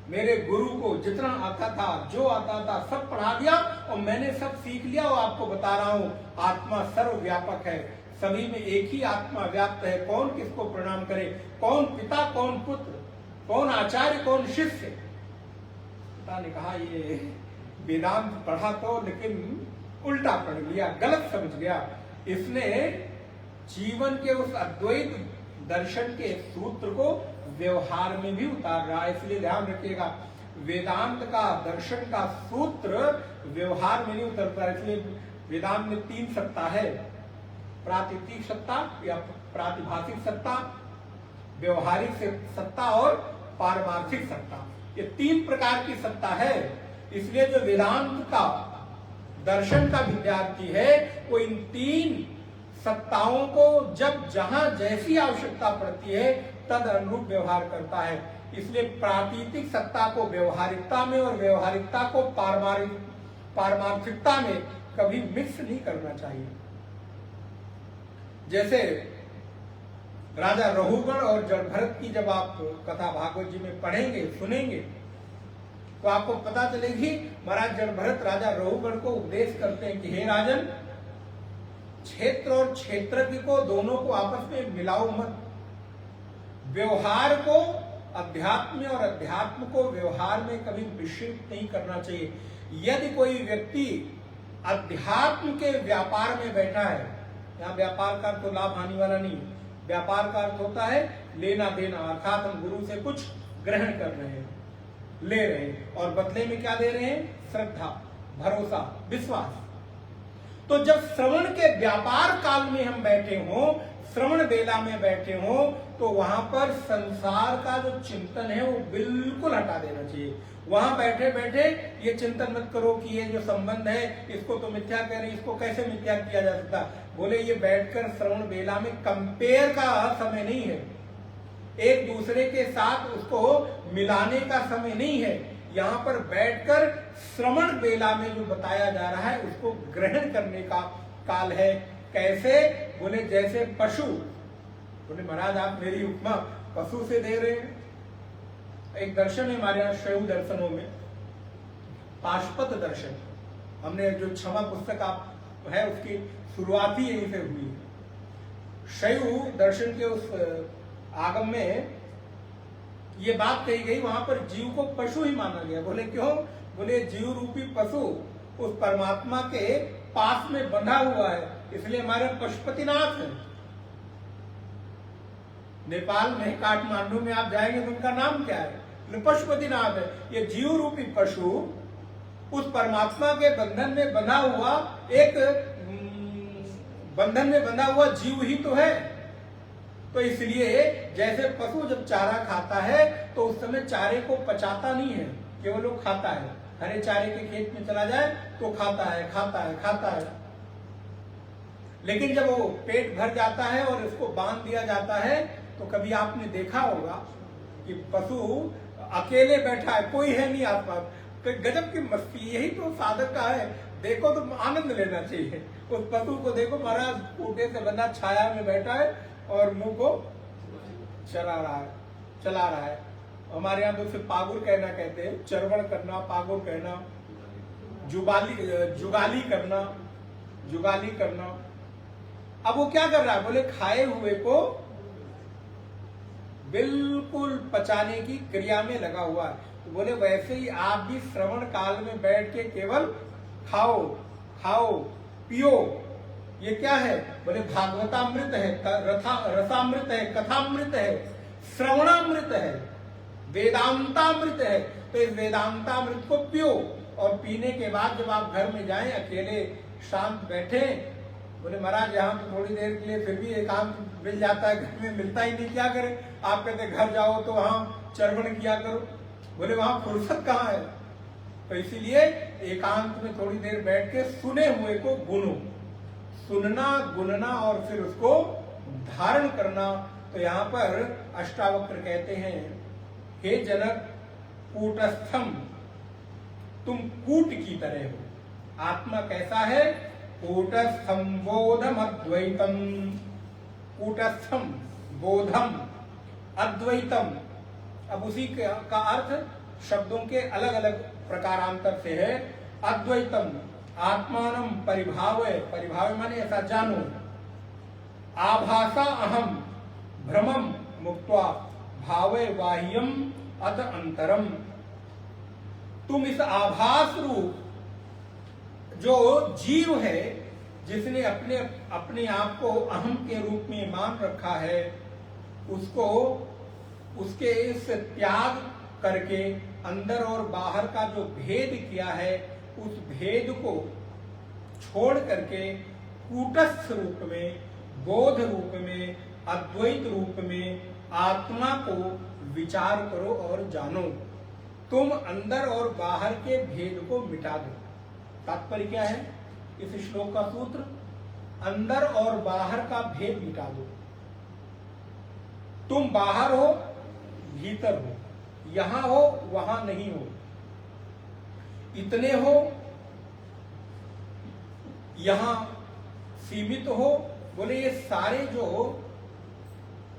मेरे गुरु को जितना आता था, जो आता था, सब पढ़ा दिया और मैंने सब सीख लिया और आपको बता रहा हूं आत्मा सर्वव्यापक है, सभी में एक ही आत्मा व्याप्त है। कौन किसको प्रणाम करे, कौन पिता कौन पुत्र, कौन आचार्य कौन शिष्य? पिता ने कहा ये वेदांत पढ़ा तो, लेकिन उल्टा पढ़ लिया, गलत समझ गया। इसने जीवन के उस अद्वैत दर्शन के सूत्र को व्यवहार में भी उतार रहा है। इसलिए ध्यान रखिएगा, वेदांत का दर्शन का सूत्र व्यवहार में नहीं उतरता। इसलिए वेदांत में 3 सत्ता है, प्रातीतिक सत्ता या प्रातिभाषिक सत्ता, व्यवहारिक सत्ता और पारमार्थिक सत्ता। ये 3 प्रकार की सत्ता है। इसलिए जो वेदांत का दर्शन का विद्यार्थी है वो इन 3 सत्ताओं को जब जहां जैसी आवश्यकता पड़ती है तद अनुरूप व्यवहार करता है। इसलिए प्रातीतिक सत्ता को व्यवहारिकता में और व्यवहारिकता को पारमार्थिकता में कभी मिक्स नहीं करना चाहिए। जैसे राजा रघुगण और जड़भरत की जब आप कथा भागवत जी में पढ़ेंगे सुनेंगे तो आपको पता चलेगी महाराज जड़भरत राजा रघुगण को उपदेश करते हैं कि हे राजन, क्षेत्र और क्षेत्रज्ञ को दोनों को आपस में मिलाओ मत। व्यवहार को अध्यात्म और अध्यात्म को व्यवहार में कभी मिश्रित नहीं करना चाहिए। यदि कोई व्यक्ति अध्यात्म के व्यापार में बैठा है, यहाँ व्यापार का तो लाभ हानि वाला नहीं, व्यापार का अर्थ होता है लेना देना, अर्थात हम गुरु से कुछ ग्रहण कर रहे हैं, ले रहे हैं और बदले में क्या दे रहे हैं? श्रद्धा, भरोसा, विश्वास। तो जब श्रवण के व्यापार काल में हम बैठे हों, श्रवण बेला में बैठे हों, तो वहां पर संसार का जो चिंतन है वो बिल्कुल हटा देना चाहिए। वहां बैठे बैठे ये चिंतन मत करो कि ये जो संबंध है इसको तो मिथ्या कह रहे, इसको कैसे मिथ्या किया जा सकता। बोले ये बैठकर श्रवण बेला में कंपेयर का समय नहीं है, एक दूसरे के साथ उसको मिलाने का समय नहीं है। यहाँ पर बैठकर श्रवण बेला में जो बताया जा रहा है उसको ग्रहण करने का काल है। कैसे? बोले जैसे पशु। बोले महाराज आप मेरी उपमा पशु से दे रहे हैं। एक दर्शन है हमारे यहाँ शैव दर्शनों में, पाशुपत दर्शन। हमने जो क्षमा पुस्तक आप है उसकी शुरुआत ही यहीं से हुई है। शैव दर्शन के उस आगम में ये बात कही गई, वहां पर जीव को पशु ही माना गया। बोले क्यों? बोले जीव रूपी पशु उस परमात्मा के पास में बंधा हुआ है, इसलिए हमारे पशुपतिनाथ है। नेपाल में काठमांडू में आप जाएंगे तो उनका नाम क्या है? पशुपतिनाथ है। ये जीव रूपी पशु उस परमात्मा के बंधन में बंधा हुआ, एक बंधन में बंधा हुआ जीव ही तो है। तो इसलिए जैसे पशु जब चारा खाता है तो उस समय चारे को पचाता नहीं है, केवल वो खाता है। हरे चारे के खेत में चला जाए तो खाता है, खाता है, खाता है। लेकिन जब वो पेट भर जाता है और उसको बांध दिया जाता है तो कभी आपने देखा होगा कि पशु अकेले बैठा है, कोई है नहीं आसपास। गजब की मस्ती, यही तो साधक का है। देखो तो आनंद लेना चाहिए। उस पशु को देखो महाराज खूंटे से बंधा छाया में बैठा है और मुंह को चला रहा है। हमारे यहाँ तो उसे पागुर कहना कहते हैं, चरवण करना, पागुर कहना, जुगाली करना। अब वो क्या कर रहा है? बोले खाए हुए को बिल्कुल पचाने की क्रिया में लगा हुआ है। तो बोले वैसे ही आप भी श्रवण काल में बैठ के केवल खाओ पियो। ये क्या है? बोले भागवतामृत है, रसामृत है, कथामृत है, श्रवणामृत है, वेदांतामृत है। तो इस वेदांतामृत को पियो और पीने के बाद जब आप घर में जाएं अकेले शांत बैठे, बोले महाराज यहाँ तो थोड़ी देर के लिए फिर भी एकांत मिल जाता है, घर में मिलता ही नहीं, क्या करें? आप कहते घर जाओ तो वहां चरवण किया करो। बोले वहां फुर्सत कहाँ है? तो इसीलिए एकांत में थोड़ी देर बैठ के सुने हुए को गुनो, सुनना, गुनना और फिर उसको धारण करना। तो यहाँ पर अष्टावक्र कहते हैं, हे जनक कूटस्थम, तुम कूट की तरह हो। आत्मा कैसा है? कूटस्थम बोधम अद्वैतम, कूटस्थम बोधम अद्वैतम। अब उसी का अर्थ शब्दों के अलग अलग प्रकारांतर से है। अद्वैतम आत्मानम परिभावय, परिभावय माने ऐसा जानो। आभासा अहम भ्रमम मुक्त्वा भावय बाह्यम अत अंतरम। तुम इस आभास रूप जो जीव है, जिसने अपने आप को अहम के रूप में मान रखा है, उसको उसके इस त्याग करके अंदर और बाहर का जो भेद किया है उस भेद को छोड़ करके कूटस्थ रूप में, बोध रूप में, अद्वैत रूप में आत्मा को विचार करो और जानो। तुम अंदर और बाहर के भेद को मिटा दो। तात्पर्य क्या है इस श्लोक का सूत्र? अंदर और बाहर का भेद मिटा दो। तुम बाहर हो, भीतर हो, यहां हो, वहां नहीं हो, इतने हो, यहां सीमित हो। बोले ये सारे जो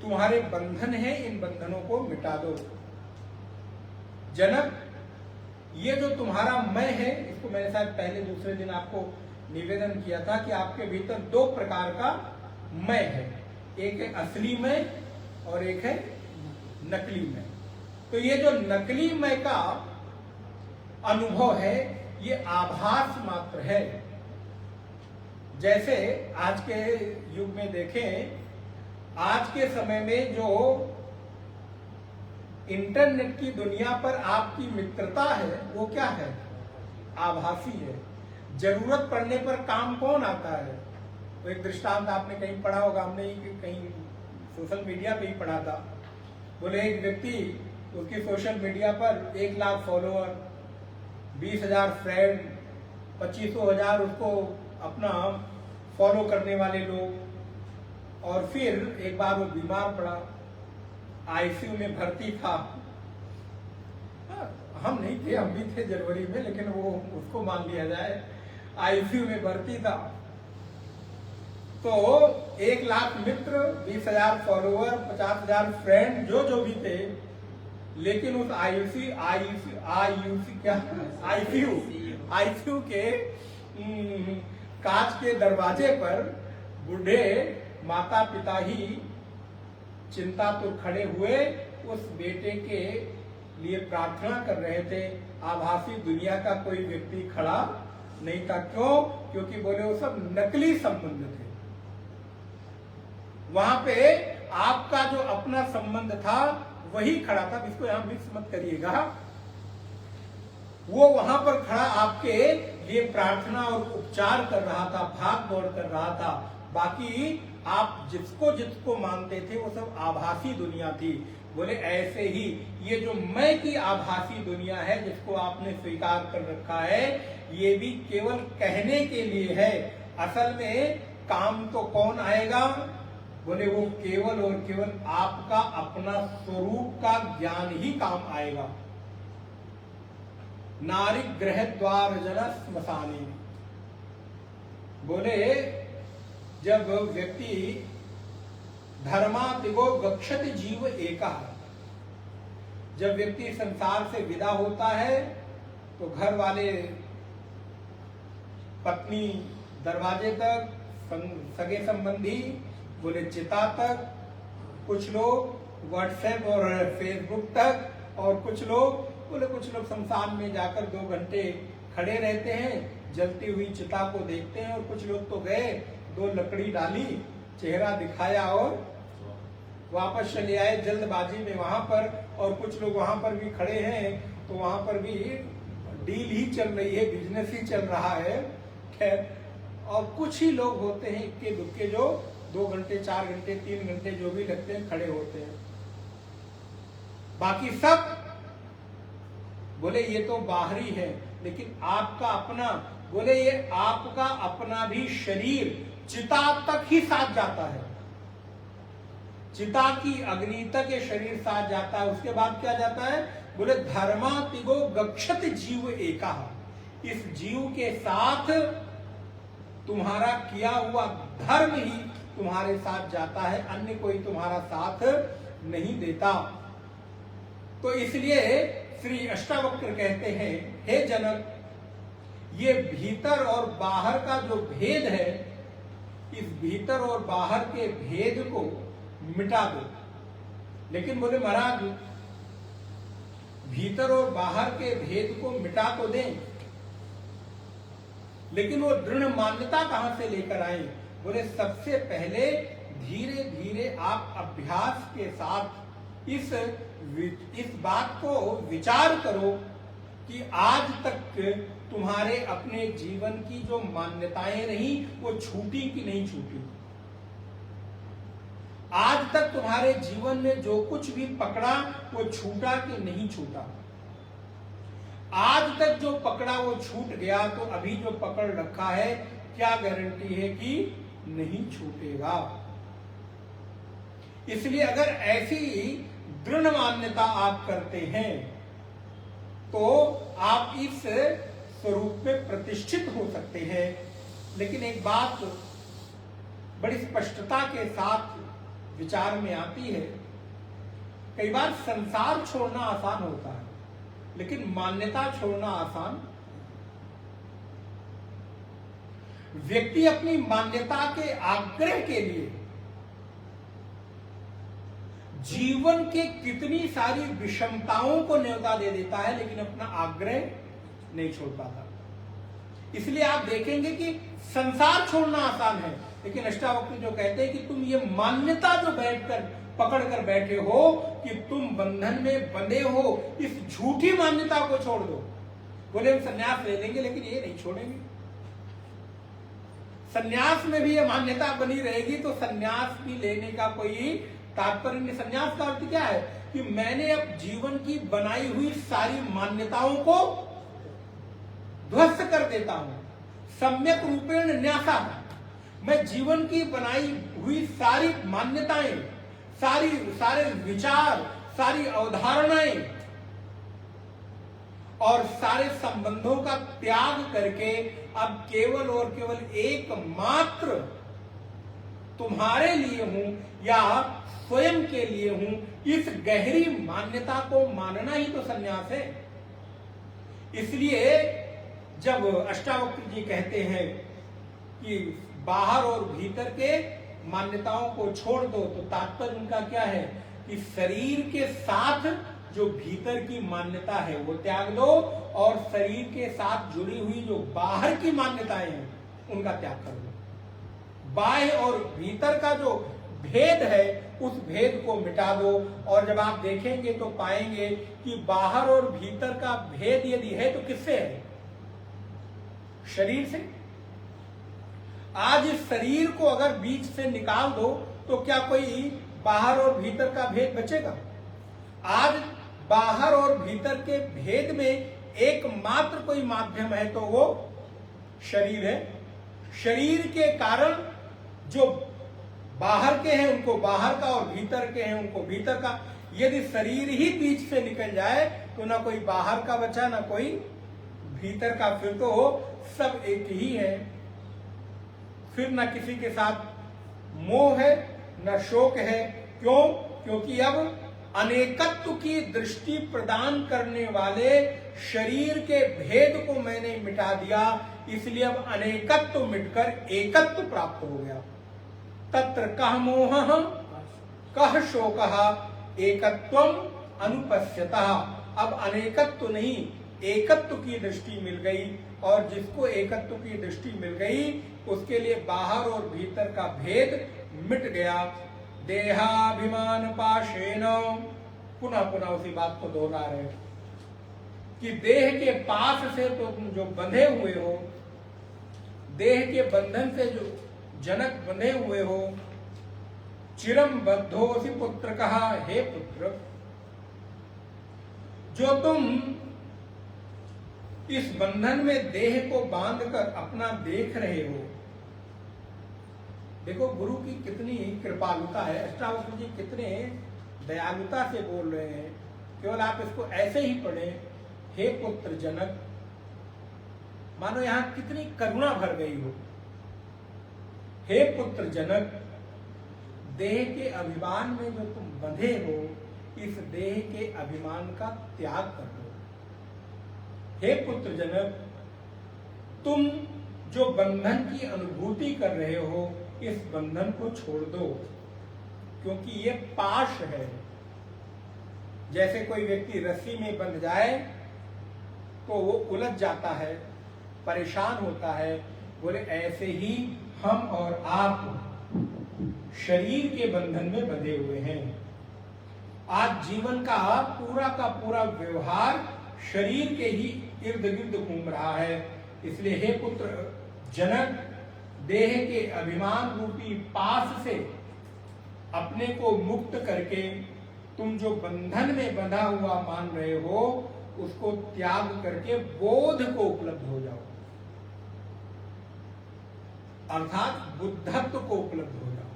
तुम्हारे बंधन हैं, इन बंधनों को मिटा दो। जनक, ये जो तुम्हारा मैं है, इसको मैंने शायद पहले दूसरे दिन आपको निवेदन किया था कि आपके भीतर दो प्रकार का मैं है, एक है असली मैं और एक है नकली मैं। तो ये जो नकली मैं का अनुभव है ये आभास मात्र है। जैसे आज के युग में देखें, आज के समय में जो इंटरनेट की दुनिया पर आपकी मित्रता है वो क्या है? आभासी है। जरूरत पड़ने पर काम कौन आता है? तो एक दृष्टांत आपने कहीं पढ़ा होगा, हमने कहीं सोशल मीडिया पे ही पढ़ा था। बोले एक व्यक्ति, उसकी सोशल मीडिया पर 1 लाख फॉलोअर, 20,000 फ्रेंड, 25,000 उसको अपना फॉलो करने वाले लोग। और फिर एक बार वो बीमार पड़ा, आईसीयू में भर्ती था। हम नहीं थे, हम भी थे जनवरी में, लेकिन वो उसको मान लिया जाए, आईसीयू में भर्ती था। तो 1 लाख मित्र, 20,000 फॉलोअर, 50,000 फ्रेंड, जो भी थे, लेकिन उस आईसीयू के कांच के दरवाजे पर बूढ़े माता पिता ही चिंतातुर खड़े हुए उस बेटे के लिए प्रार्थना कर रहे थे। आभासी दुनिया का कोई व्यक्ति खड़ा नहीं था। क्यों? क्योंकि बोले वो सब नकली संबंध थे। वहां पे आपका जो अपना संबंध था वही खड़ा था। इसको यहां मिक्स मत करिएगा। वो वहां पर खड़ा आपके लिए प्रार्थना और उपचार कर रहा था, भाग दौड़ कर रहा था। बाकी आप जिसको जिसको मानते थे वो सब आभासी दुनिया थी। बोले ऐसे ही ये जो मैं की आभासी दुनिया है जिसको आपने स्वीकार कर रखा है, ये भी केवल कहने के लिए है। असल में काम तो कौन आएगा? बोले वो केवल और केवल आपका अपना स्वरूप का ज्ञान ही काम आएगा। नारी ग्रह द्वार जल स्मशानी। बोले जब व्यक्ति धर्मातिगो गच्छति जीव एका, जब व्यक्ति संसार से विदा होता है तो घर वाले, पत्नी दरवाजे तक, सगे संबंधी बोले चिता तक, कुछ लोग व्हाट्सएप और फेसबुक तक, और कुछ लोग शमशान में जाकर 2 घंटे खड़े रहते हैं, जलती हुई चिता को देखते हैं। और कुछ लोग तो गए, 2 लकड़ी डाली, चेहरा दिखाया और वापस चले आए जल्दबाजी में वहां पर। और कुछ लोग वहां पर भी खड़े हैं तो वहां पर भी डील ही चल रही है, बिजनेस ही चल रहा है। खैर, और कुछ ही लोग होते हैं इक्के दुक्के जो 2 घंटे, 4 घंटे, 3 घंटे जो भी लगते हैं खड़े होते हैं। बाकी सब बोले ये तो बाहरी है, लेकिन आपका अपना, बोले ये आपका अपना भी शरीर चिता तक ही साथ जाता है। चिता की अग्नि तक ये शरीर साथ जाता है। उसके बाद क्या जाता है? बोले धर्मातिगो गच्छत जीव एका। इस जीव के साथ तुम्हारा किया हुआ धर्म ही तुम्हारे साथ जाता है, अन्य कोई तुम्हारा साथ नहीं देता। तो इसलिए श्री अष्टावक्र कहते हैं, हे जनक, ये भीतर और बाहर का जो भेद है, इस भीतर और बाहर के भेद को मिटा दो। लेकिन बोले महाराज, भीतर और बाहर के भेद को मिटा तो दें, लेकिन वो दृढ़ मान्यता कहां से लेकर आए? बोले सबसे पहले धीरे धीरे आप अभ्यास के साथ इस बात को विचार करो कि आज तक तुम्हारे अपने जीवन की जो मान्यताएं रही वो छूटी कि नहीं छूटी। आज तक तुम्हारे जीवन में जो कुछ भी पकड़ा वो छूटा कि नहीं छूटा। आज तक जो पकड़ा वो छूट गया, तो अभी जो पकड़ रखा है क्या गारंटी है कि नहीं छूटेगा। इसलिए अगर ऐसी दृढ़ मान्यता आप करते हैं तो आप इस स्वरूप में प्रतिष्ठित हो सकते हैं। लेकिन एक बात बड़ी स्पष्टता के साथ विचार में आती है, कई बार संसार छोड़ना आसान होता है लेकिन मान्यता छोड़ना आसान। व्यक्ति अपनी मान्यता के आग्रह के लिए जीवन के कितनी सारी विषमताओं को न्योता दे देता है लेकिन अपना आग्रह नहीं छोड़ पाता। इसलिए आप देखेंगे कि संसार छोड़ना आसान है, लेकिन अष्टावक्र जो कहते हैं कि तुम ये मान्यता जो बैठकर पकड़ कर बैठे हो कि तुम बंधन में बंधे हो, इस झूठी मान्यता को छोड़ दो। बोले हम संन्यास ले लेंगे लेकिन ये नहीं छोड़ेंगे। संन्यास में भी ये मान्यता बनी रहेगी तो संन्यास भी लेने का कोई तात्पर्य नहीं। संन्यास का अर्थ क्या है कि मैंने अब जीवन की बनाई हुई सारी मान्यताओं को ध्वस्त कर देता हूं। सम्यक रूपेण न्यासा, मैं जीवन की बनाई हुई सारी मान्यताएं, सारे विचार, सारी अवधारणाएं और सारे संबंधों का त्याग करके अब केवल और केवल एकमात्र तुम्हारे लिए हूं या स्वयं के लिए हूं। इस गहरी मान्यता को मानना ही तो संन्यास है। इसलिए जब अष्टावक्र जी कहते हैं कि बाहर और भीतर के मान्यताओं को छोड़ दो, तो तात्पर्य उनका क्या है कि शरीर के साथ जो भीतर की मान्यता है वो त्याग दो और शरीर के साथ जुड़ी हुई जो बाहर की मान्यताएं हैं उनका त्याग कर दो। बाह्य और भीतर का जो भेद है उस भेद को मिटा दो। और जब आप देखेंगे तो पाएंगे कि बाहर और भीतर का भेद यदि है तो किससे है? शरीर से। आज इस शरीर को अगर बीच से निकाल दो तो क्या कोई बाहर और भीतर का भेद बचेगा? आज बाहर और भीतर के भेद में एकमात्र कोई माध्यम है तो वो शरीर है। शरीर के कारण जो बाहर के हैं उनको बाहर का और भीतर के हैं उनको भीतर का। यदि शरीर ही बीच से निकल जाए तो ना कोई बाहर का बचा ना कोई भीतर का, फिर तो सब एक ही है। फिर न किसी के साथ मोह है न शोक है। क्यों? क्योंकि अब अनेकत्व की दृष्टि प्रदान करने वाले शरीर के भेद को मैंने मिटा दिया, इसलिए अब अनेकत्व मिटकर एकत्व प्राप्त हो गया। तत्र कह मोह कह शोकः एकत्वम अनुपस्यतः। अब अनेकत्व नहीं एकत्व की दृष्टि मिल गई, और जिसको एकत्व की दृष्टि मिल गई उसके लिए बाहर और भीतर का भेद मिट गया। देहाभिमान पाशेन, पुनः पुनः उसी बात को दोहरा रहे कि देह के पास से तो तुम जो बंधे हुए हो, देह के बंधन से जो जनक बंधे हुए हो, चिरम बद्धोसी पुत्र कहा, हे पुत्र जो तुम इस बंधन में देह को बांधकर अपना देख रहे हो। देखो गुरु की कितनी कृपालुता है, अष्टावक्र जी कितने दयालुता से बोल रहे हैं। केवल आप इसको ऐसे ही पढ़ें, हे पुत्र जनक, मानो यहां कितनी करुणा भर गई हो। हे पुत्र जनक, देह के अभिमान में जो तुम बंधे हो, इस देह के अभिमान का त्याग कर दो। हे पुत्र जनक, तुम जो बंधन की अनुभूति कर रहे हो, इस बंधन को छोड़ दो, क्योंकि ये पाश है। जैसे कोई व्यक्ति रस्सी में बंध जाए तो वो उलझ जाता है, परेशान होता है। बोले ऐसे ही हम और आप शरीर के बंधन में बंधे हुए हैं। आज जीवन का पूरा व्यवहार शरीर के ही इर्द गिर्द घूम रहा है। इसलिए हे पुत्र जनक, देह के अभिमान रूपी पास से अपने को मुक्त करके तुम जो बंधन में बंधा हुआ मान रहे हो उसको त्याग करके बोध को उपलब्ध हो जाओ, अर्थात बुद्धत्व को उपलब्ध हो जाओ,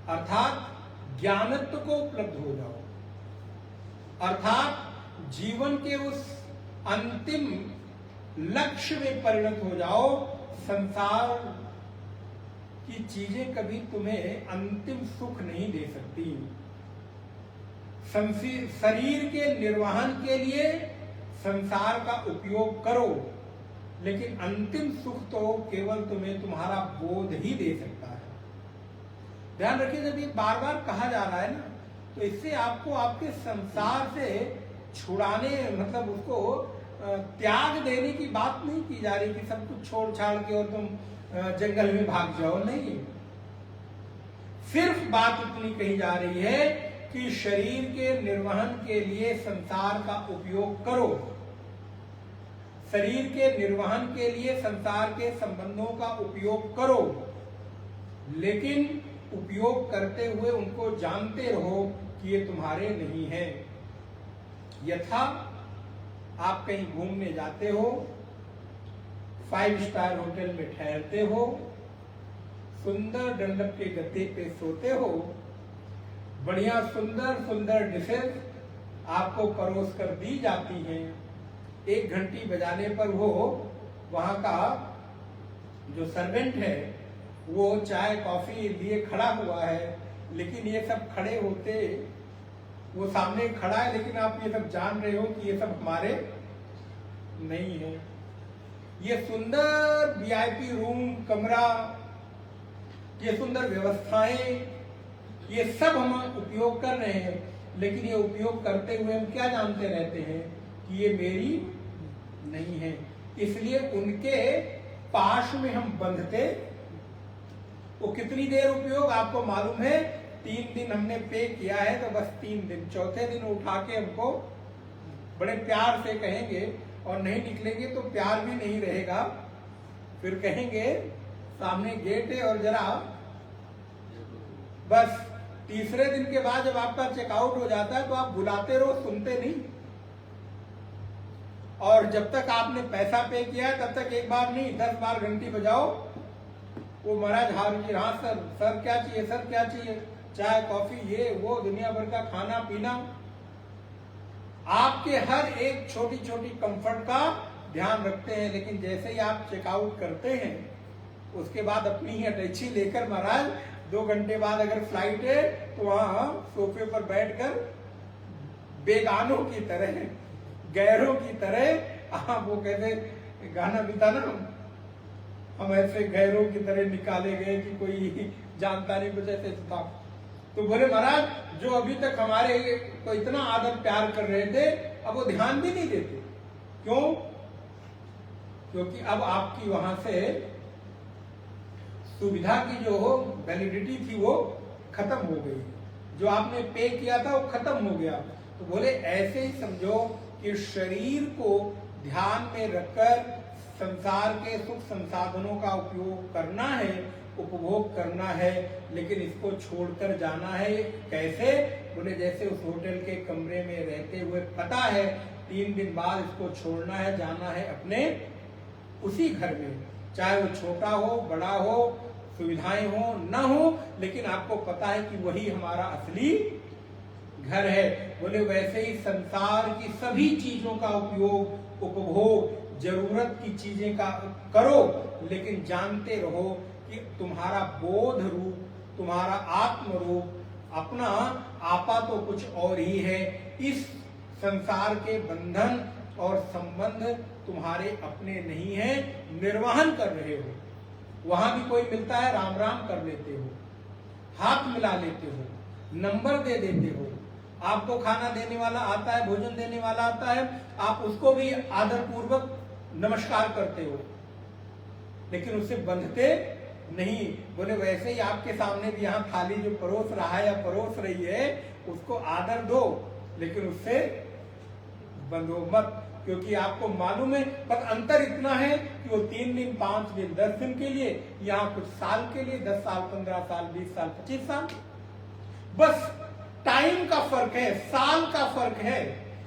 अर्थात ज्ञानत्व को उपलब्ध हो जाओ, अर्थात जीवन के उस अंतिम लक्ष्य में परिणत हो जाओ। संसार की चीजें कभी तुम्हें अंतिम सुख नहीं दे सकती। शरीर के निर्वहन के लिए संसार का उपयोग करो, लेकिन अंतिम सुख तो केवल तुम्हें तुम्हारा बोध ही दे सकता है। ध्यान रखिए, जब ये बार बार कहा जा रहा है ना, तो इससे आपको आपके संसार से छुड़ाने, मतलब उसको त्याग देने की बात नहीं की जा रही कि सब कुछ छोड़ छाड़ के और तुम जंगल में भाग जाओ, नहीं। सिर्फ बात इतनी कही जा रही है कि शरीर के निर्वहन के लिए संसार का उपयोग करो, शरीर के निर्वहन के लिए संसार के संबंधों का उपयोग करो, लेकिन उपयोग करते हुए उनको जानते रहो कि ये तुम्हारे नहीं है। यथा आप कहीं घूमने जाते हो, 5 स्टार होटल में ठहरते हो, सुंदर डंडक के गद्दे पे सोते हो, बढ़िया सुंदर सुंदर डिशेस आपको परोस कर दी जाती हैं। 1 घंटी बजाने पर वो वहां का जो सर्वेंट है वो चाय कॉफी लिए खड़ा हुआ है, लेकिन ये सब खड़े होते, वो सामने खड़ा है, लेकिन आप ये सब जान रहे हो कि ये सब हमारे नहीं है। ये सुंदर वीआईपी रूम, कमरा, ये सुंदर व्यवस्थाएं, ये सब हम उपयोग कर रहे हैं, लेकिन ये उपयोग करते हुए हम क्या जानते रहते हैं कि ये मेरी नहीं है। इसलिए उनके पाश में हम बंधते। वो कितनी देर उपयोग आपको मालूम है? 3 दिन हमने पे किया है तो बस 3 दिन, चौथे दिन उठा के हमको बड़े प्यार से कहेंगे, और नहीं निकलेंगे तो प्यार भी नहीं रहेगा। फिर कहेंगे सामने गेट है और जरा, बस तीसरे दिन के बाद जब आपका चेकआउट हो जाता है तो आप बुलाते रहो, सुनते नहीं। और जब तक आपने पैसा पे किया है तब तक 1 बार नहीं 10 बार घंटी बजाओ। वो महाराज हार, हाँ सर, सर क्या चाहिए, सर क्या चाहिए, चाय कॉफी, ये वो दुनिया भर का खाना पीना। आपके हर एक छोटी छोटी कंफर्ट का ध्यान रखते हैं, लेकिन जैसे ही आप चेकआउट करते हैं उसके बाद अपनी ही अटैची लेकर महाराज 2 घंटे बाद अगर फ्लाइट है तो वहां सोफे पर बैठकर बेगानों की तरह, गैरों की तरह, वो कहते गाना भी था ना, हम ऐसे गैरों की तरह निकाले गए कि कोई जानता नहीं, कुछ ऐसे था। तो बोले महाराज जो अभी तक हमारे को इतना आदर प्यार कर रहे थे, अब वो ध्यान भी नहीं देते। क्यों? क्योंकि अब आपकी वहां से सुविधा की जो वैलिडिटी थी वो खत्म हो गई, जो आपने पे किया था वो खत्म हो गया। तो बोले ऐसे ही समझो कि शरीर को ध्यान में रखकर संसार के सुख संसाधनों का उपयोग करना है, उपभोग करना है, लेकिन इसको छोड़कर जाना है। कैसे? बोले जैसे उस होटल के कमरे में रहते हुए पता है 3 दिन बाद इसको छोड़ना है, जाना है अपने उसी घर में, चाहे वो छोटा हो बड़ा हो, सुविधाएं हो न हो, लेकिन आपको पता है कि वही हमारा असली घर है। बोले वैसे ही संसार की सभी चीजों का उपयोग, उपभोग, जरूरत की चीजें का करो, लेकिन जानते रहो कि तुम्हारा बोध रूप, तुम्हारा आत्म रूप, अपना आपा तो कुछ और ही है। इस संसार के बंधन और संबंध तुम्हारे अपने नहीं है, निर्वहन कर रहे हो। वहां भी कोई मिलता है राम राम कर लेते हो, हाथ मिला लेते हो, नंबर दे देते हो। आपको खाना देने वाला आता है, भोजन देने वाला आता है, आप उसको भी आदर पूर्वक नमस्कार करते हो, लेकिन उससे बंधते नहीं। बोले वैसे ही आपके सामने भी यहाँ थाली जो परोस रहा है या परोस रही है उसको आदर दो, लेकिन उससे बंधो मत, क्योंकि आपको मालूम है। पर अंतर इतना है कि वो 3 दिन 5 दिन 10 दिन के लिए, यहाँ कुछ साल के लिए, 10 साल 15 साल 20 साल 25 साल, बस टाइम का फर्क है, साल का फर्क है,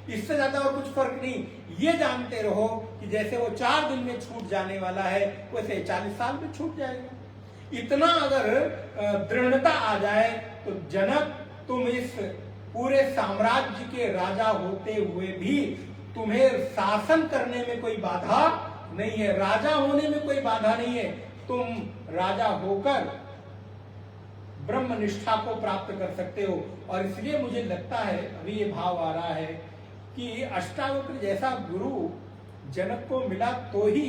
इससे ज्यादा और कुछ फर्क नहीं। ये जानते रहो कि जैसे वो 4 दिन में छूट जाने वाला है वैसे 40 साल में छूट जाएगा। इतना अगर दृढ़ता आ जाए तो जनक, तुम इस पूरे साम्राज्य के राजा होते हुए भी तुम्हें शासन करने में कोई बाधा नहीं है, राजा होने में कोई बाधा नहीं है। तुम राजा होकर ब्रह्म निष्ठा को प्राप्त कर सकते हो। और इसलिए मुझे लगता है, अभी ये भाव आ रहा है कि अष्टावक्र जैसा गुरु जनक को मिला तो ही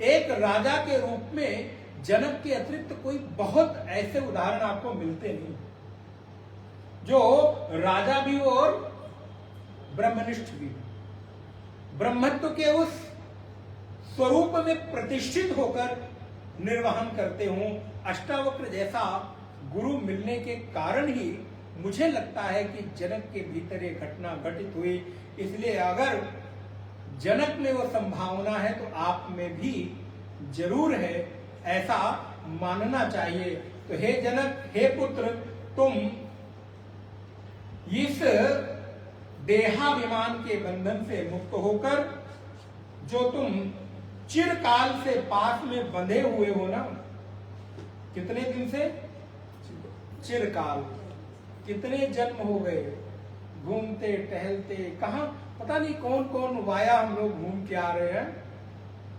एक राजा के रूप में जनक के अतिरिक्त कोई बहुत ऐसे उदाहरण आपको मिलते नहीं, जो राजा भी हो और ब्रह्मनिष्ठ भी, ब्रह्मत्व के उस स्वरूप में प्रतिष्ठित होकर निर्वहन करते हो। अष्टावक्र जैसा गुरु मिलने के कारण ही मुझे लगता है कि जनक के भीतर ये घटना घटित हुई। इसलिए अगर जनक में वो संभावना है तो आप में भी जरूर है, ऐसा मानना चाहिए। तो हे जनक, हे पुत्र, तुम इस देहाभिमान के बंधन से मुक्त होकर जो तुम चिरकाल से पास में बंधे हुए हो ना, कितने दिन से? चिरकाल, कितने जन्म हो गए घूमते टहलते, कहा पता नहीं कौन कौन वाया हम लोग घूम के आ रहे हैं।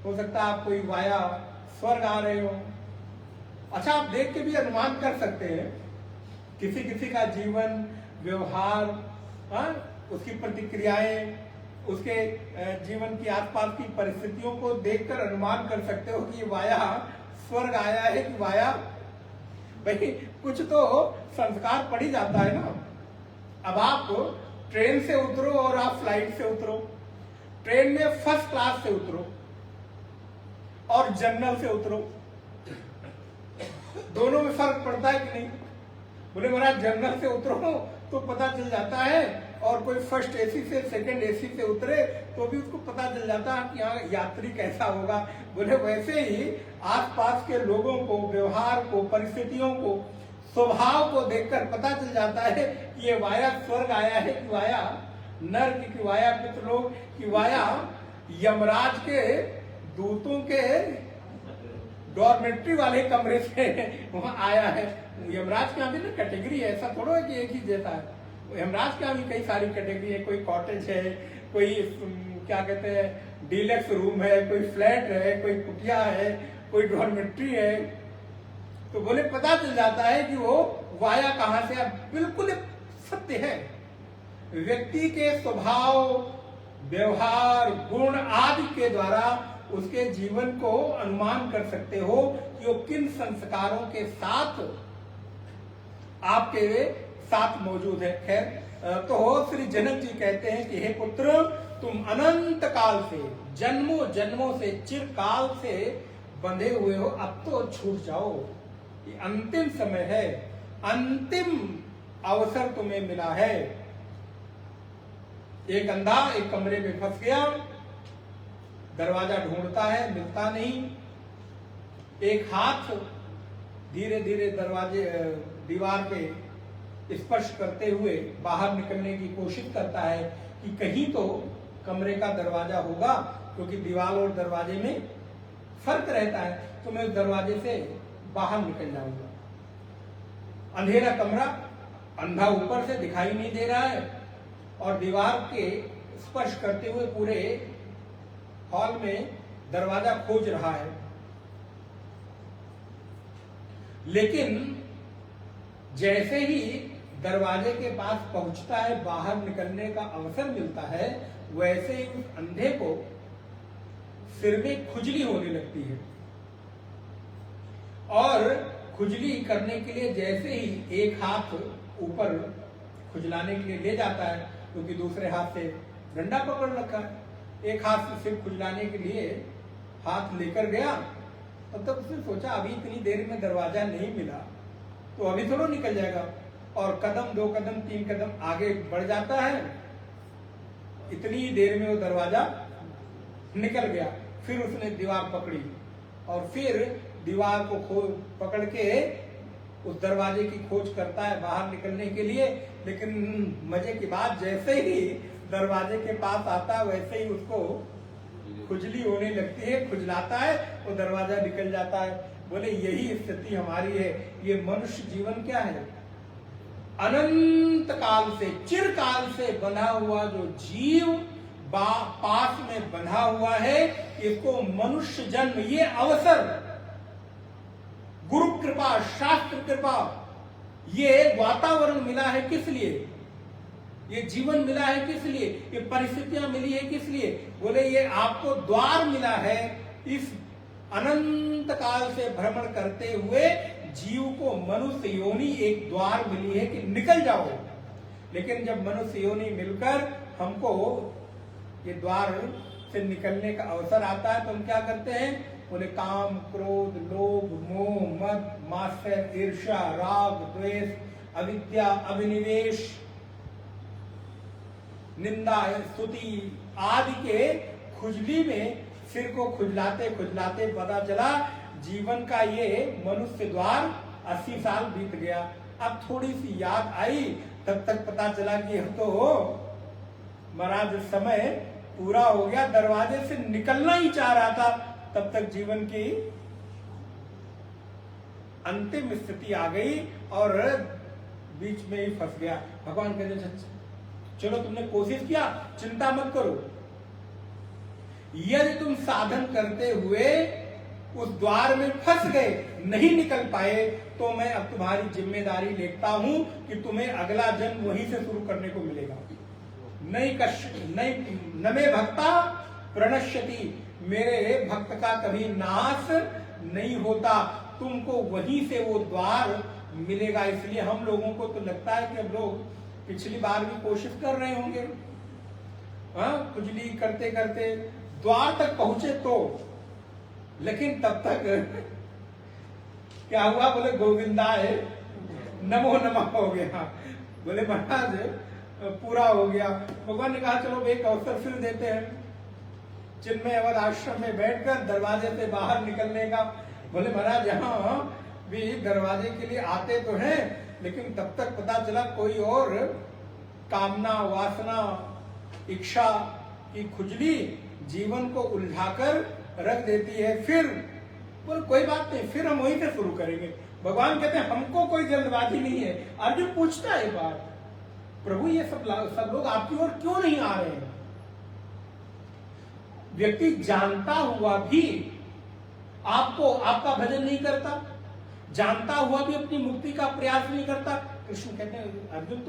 हो सकता है आप कोई वाया स्वर्ग आ रहे हो। अच्छा, आप देख के भी अनुमान कर सकते हैं किसी किसी का जीवन व्यवहार, उसकी प्रतिक्रियाएं, उसके जीवन की आसपास की परिस्थितियों को देखकर अनुमान कर सकते हो कि वाया स्वर्ग आया है कि वाया, भाई कुछ तो संस्कार पड़ ही जाता है ना। अब आप ट्रेन से उतरो और आप फ्लाइट से उतरो, ट्रेन में फर्स्ट क्लास से उतरो और जनरल से उतरो, दोनों में फर्क पड़ता है कि नहीं? बोले महाराज जनरल से उतरो तो पता चल जाता है, और कोई फर्स्ट एसी से सेकंड एसी से उतरे तो भी उसको पता चल जाता है कि यहाँ यात्री कैसा होगा। बोले वैसे ही आसपास के लोगों को, व्यवहार को, परिस्थितियों को, स्वभाव को देखकर पता चल जाता है कि ये वाया स्वर्ग आया है कि वाया नर्क, कि वाया पितृलोक, कि वाया यमराज के दूतों के डॉर्मेट्री वाले कमरे से वहां आया है। यमराज के यहाँ भी ना कैटेगरी है, ऐसा थोड़ा है कि एक ही जैसा है। यमराज के यहाँ भी कई सारी कैटेगरी है, कोई कॉटेज है, कोई क्या कहते हैं डीलक्स रूम है, कोई फ्लैट है, कोई कुटिया है, कोई डॉर्मेट्री है। तो बोले पता चल जाता है कि वो वाया कहां से। बिल्कुल सत्य है, व्यक्ति के स्वभाव, व्यवहार, गुण आदि के द्वारा उसके जीवन को अनुमान कर सकते हो कि वो किन संस्कारों के साथ आपके साथ मौजूद है। खैर, तो श्री जनक जी कहते हैं कि हे पुत्र, तुम अनंत काल से, जन्मों जन्मों से, चिरकाल से बंधे हुए हो, अब तो छूट जाओ। ये अंतिम समय है, अंतिम अवसर तुम्हें मिला है। एक अंधा एक कमरे में फंस गया, दरवाजा ढूंढता है, मिलता नहीं। एक हाथ धीरे धीरे दरवाजे दीवार पे स्पर्श करते हुए बाहर निकलने की कोशिश करता है कि कहीं तो कमरे का दरवाजा होगा, क्योंकि दीवार और दरवाजे में फर्क रहता है, तो मैं उस दरवाजे से बाहर निकल जाऊंगा। अंधेरा कमरा, अंधा ऊपर से दिखाई नहीं दे रहा है, और दीवार के स्पर्श करते हुए पूरे हॉल में दरवाजा खोज रहा है। लेकिन जैसे ही दरवाजे के पास पहुंचता है, बाहर निकलने का अवसर मिलता है, वैसे ही उस अंधे को सिर में खुजली होने लगती है। और खुजली करने के लिए जैसे ही एक हाथ ऊपर खुजलाने के लिए ले जाता है, क्योंकि दूसरे हाथ से डंडा पकड़ रखा है, एक हाथ से सिर खुजलाने के लिए हाथ लेकर गया तब उसने सोचा अभी इतनी देर में दरवाजा नहीं मिला तो अभी थोड़ा निकल जाएगा, और कदम 2 कदम 3 कदम आगे बढ़ जाता है, इतनी देर में वो दरवाजा निकल गया। फिर उसने दीवार पकड़ी और फिर दीवार को पकड़ के उस दरवाजे की खोज करता है बाहर निकलने के लिए। लेकिन मजे की बात, जैसे ही दरवाजे के पास आता है वैसे ही उसको खुजली होने लगती है, खुजलाता है, वो दरवाजा निकल जाता है। बोले यही स्थिति हमारी है। ये मनुष्य जीवन क्या है? अनंत काल से, चिरकाल से बंधा हुआ जो जीव पास में बंधा हुआ है, इसको मनुष्य जन्म, ये अवसर, गुरु कृपा, शास्त्र कृपा, ये वातावरण मिला है किस लिए? ये जीवन मिला है किस लिए? ये परिस्थितियां मिली है किस लिए? बोले ये आपको द्वार मिला है। इस अनंत काल से भ्रमण करते हुए जीव को मनुष्य योनि एक द्वार मिली है कि निकल जाओ। लेकिन जब मनुष्य योनि मिलकर हमको ये द्वार से निकलने का अवसर आता है तो हम क्या करते हैं? बोले काम, क्रोध, लोभ, मोह, मद, मात्सर्य, ईर्ष्या, राग, द्वेष, अविद्या, अभिनिवेश, निंदा, स्तुति आदि के खुजली में सिर को खुजलाते खुजलाते पता चला जीवन का ये मनुष्य द्वार 80 साल बीत गया। अब थोड़ी सी याद आई, तब तक पता चला कि हम तो महाराज समय पूरा हो गया, दरवाजे से निकलना ही चाह रहा था, तब तक जीवन की अंतिम स्थिति आ गई और बीच में ही फंस गया। भगवान कहते चलो तुमने कोशिश किया, चिंता मत करो, यदि तुम साधन करते हुए उस द्वार में फंस गए, नहीं निकल पाए, तो मैं अब तुम्हारी जिम्मेदारी लेता हूं कि तुम्हें अगला जन्म वहीं से शुरू करने को मिलेगा। न मे भक्ता प्रणश्यति, मेरे भक्त का कभी नाश नहीं होता, तुमको वहीं से वो द्वार मिलेगा। इसलिए हम लोगों को तो लगता है कि हम लोग पिछली बार भी कोशिश कर रहे होंगे, खुजली करते करते द्वार तक पहुंचे तो, लेकिन तब तक क्या हुआ? बोले गोविंदाय नमो नमः हो गया। बोले महाराज पूरा हो गया। भगवान ने कहा चलो एक अवसर फिर देते हैं, चिन्मय अवध आश्रम में बैठकर दरवाजे से बाहर निकलने का। बोले महाराज यहाँ भी दरवाजे के लिए आते तो हैं, लेकिन तब तक पता चला कोई और कामना, वासना, इच्छा की खुजली जीवन को उलझाकर रख देती है। फिर बोले कोई बात नहीं, फिर हम वहीं से शुरू करेंगे। भगवान कहते हैं हमको कोई जल्दबाजी नहीं है। अर्जुन पूछता है बात, प्रभु ये सब लोग आपकी ओर क्यों नहीं आ रहे हैं? व्यक्ति जानता हुआ भी आपको, आपका भजन नहीं करता, जानता हुआ भी अपनी मुक्ति का प्रयास नहीं करता। कृष्ण कहते हैं अर्जुन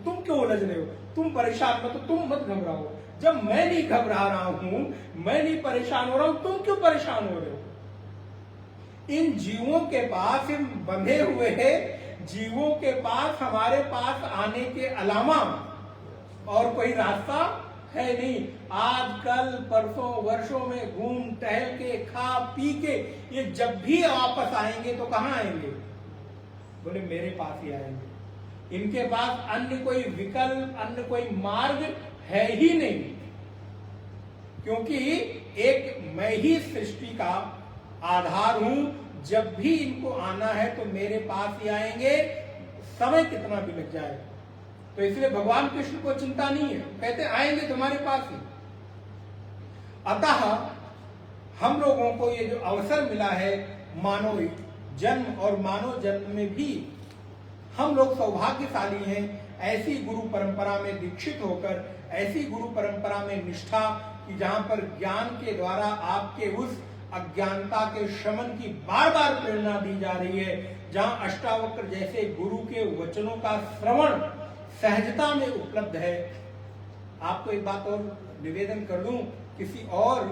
तुम क्यों उलझ रहे हो? तुम परेशान मत, तुम मत घबराओ। जब मैं नहीं घबरा रहा हूं, मैं नहीं परेशान हो रहा हूं, तुम क्यों परेशान हो रहे हो? इन जीवों के पास, इन बंधे हुए जीवों के पास, हमारे पास आने के अलावा और कोई रास्ता है नहीं। आज कल परसों वर्षों में घूम टहल के, खा पी के ये जब भी वापस आएंगे तो कहां आएंगे? बोले मेरे पास ही आएंगे। इनके पास अन्य कोई विकल्प, अन्य कोई मार्ग है ही नहीं, क्योंकि एक मैं ही सृष्टि का आधार हूं। जब भी इनको आना है तो मेरे पास ही आएंगे, समय कितना भी लग जाए। तो इसलिए भगवान कृष्ण को चिंता नहीं है, कहते आएंगे तुम्हारे पास ही। अतः हम लोगों को ये जो अवसर मिला है मानव जन्म, और मानव जन्म में भी हम लोग सौभाग्यशाली हैं, ऐसी गुरु परंपरा में दीक्षित होकर, ऐसी गुरु परंपरा में निष्ठा कि जहां पर ज्ञान के द्वारा आपके उस अज्ञानता के शमन की बार बार प्रेरणा दी जा रही है, जहां अष्टावक्र जैसे गुरु के वचनों का श्रवण सहजता में उपलब्ध है। आपको एक बात और निवेदन कर दूं, किसी और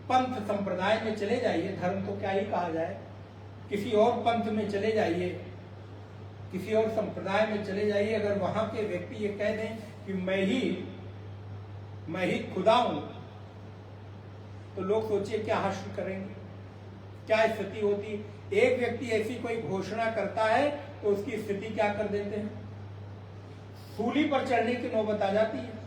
पंथ संप्रदाय में चले जाइए, धर्म तो क्या ही कहा जाए, किसी और पंथ में चले जाइए, किसी और संप्रदाय में चले जाइए, अगर वहां के व्यक्ति ये कह दें कि मैं ही खुदा हूं, तो लोग सोचिए क्या हर्ष करेंगे। क्या स्थिति होती है? एक व्यक्ति ऐसी कोई घोषणा करता है तो उसकी स्थिति क्या कर देते हैं? सूली पर चढ़ने की नौबत आ जाती है।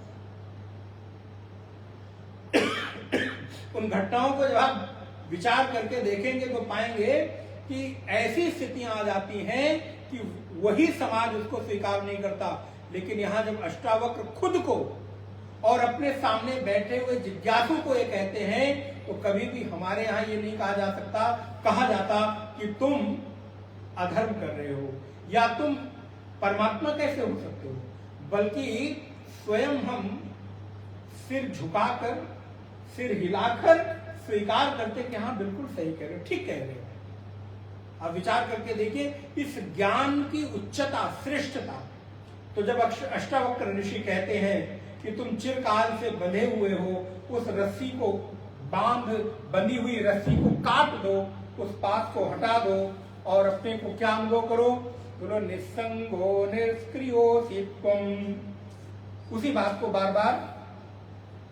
उन घटनाओं को जब आप विचार करके देखेंगे तो पाएंगे कि ऐसी स्थितियां आ जाती हैं कि वही समाज उसको स्वीकार नहीं करता। लेकिन यहां जब अष्टावक्र खुद को और अपने सामने बैठे हुए जिज्ञासु को ये कहते हैं तो कभी भी हमारे यहां ये नहीं कहा जाता कि तुम अधर्म कर रहे हो या तुम परमात्मा कैसे हो सकते हो, बल्कि स्वयं हम सिर झुकाकर, सिर हिलाकर स्वीकार करते कि हाँ बिल्कुल सही कह रहे हो, ठीक कह रहे हो। आप विचार करके देखिए इस ज्ञान की उच्चता, श्रेष्ठता। तो जब अष्टावक्र ऋषि कहते हैं कि तुम चिरकाल से बंधे हुए हो, उस रस्सी को बंधी हुई रस्सी को काट दो, उस पास को हटा दो और अपने को क्या अनुभव करो? बोलो निस्संगो निष्क्रियो सित्वम। उसी बात को बार बार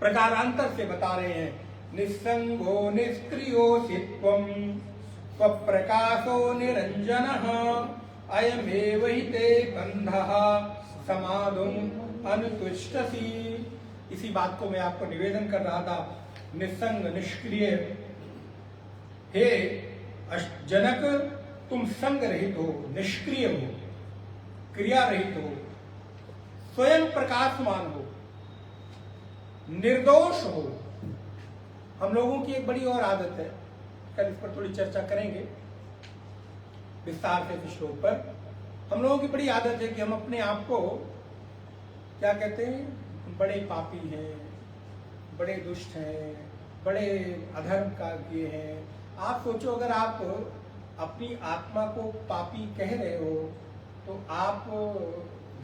प्रकारांतर से बता रहे हैं। निस्संगो निष्क्रियो सित्वम स्वप्रकाशो निरंजनः अयमेव हि ते बन्धः समाधुम अनुतुष्टसि। इसी बात को मैं आपको निवेदन कर रहा था। निस्संग, निष्क्रिय, हे जनक तुम संग रहित हो, निष्क्रिय हो, क्रिया रहित हो, स्वयं प्रकाशमान हो, निर्दोष हो। हम लोगों की एक बड़ी और आदत है, कल इस पर थोड़ी चर्चा करेंगे विस्तार से इस श्लोक पर। हम लोगों की बड़ी आदत है कि हम अपने आप को क्या कहते हैं? बड़े पापी हैं, बड़े दुष्ट हैं, बड़े अधर्म का किए हैं। आप सोचो अगर आप अपनी आत्मा को पापी कह रहे हो तो आप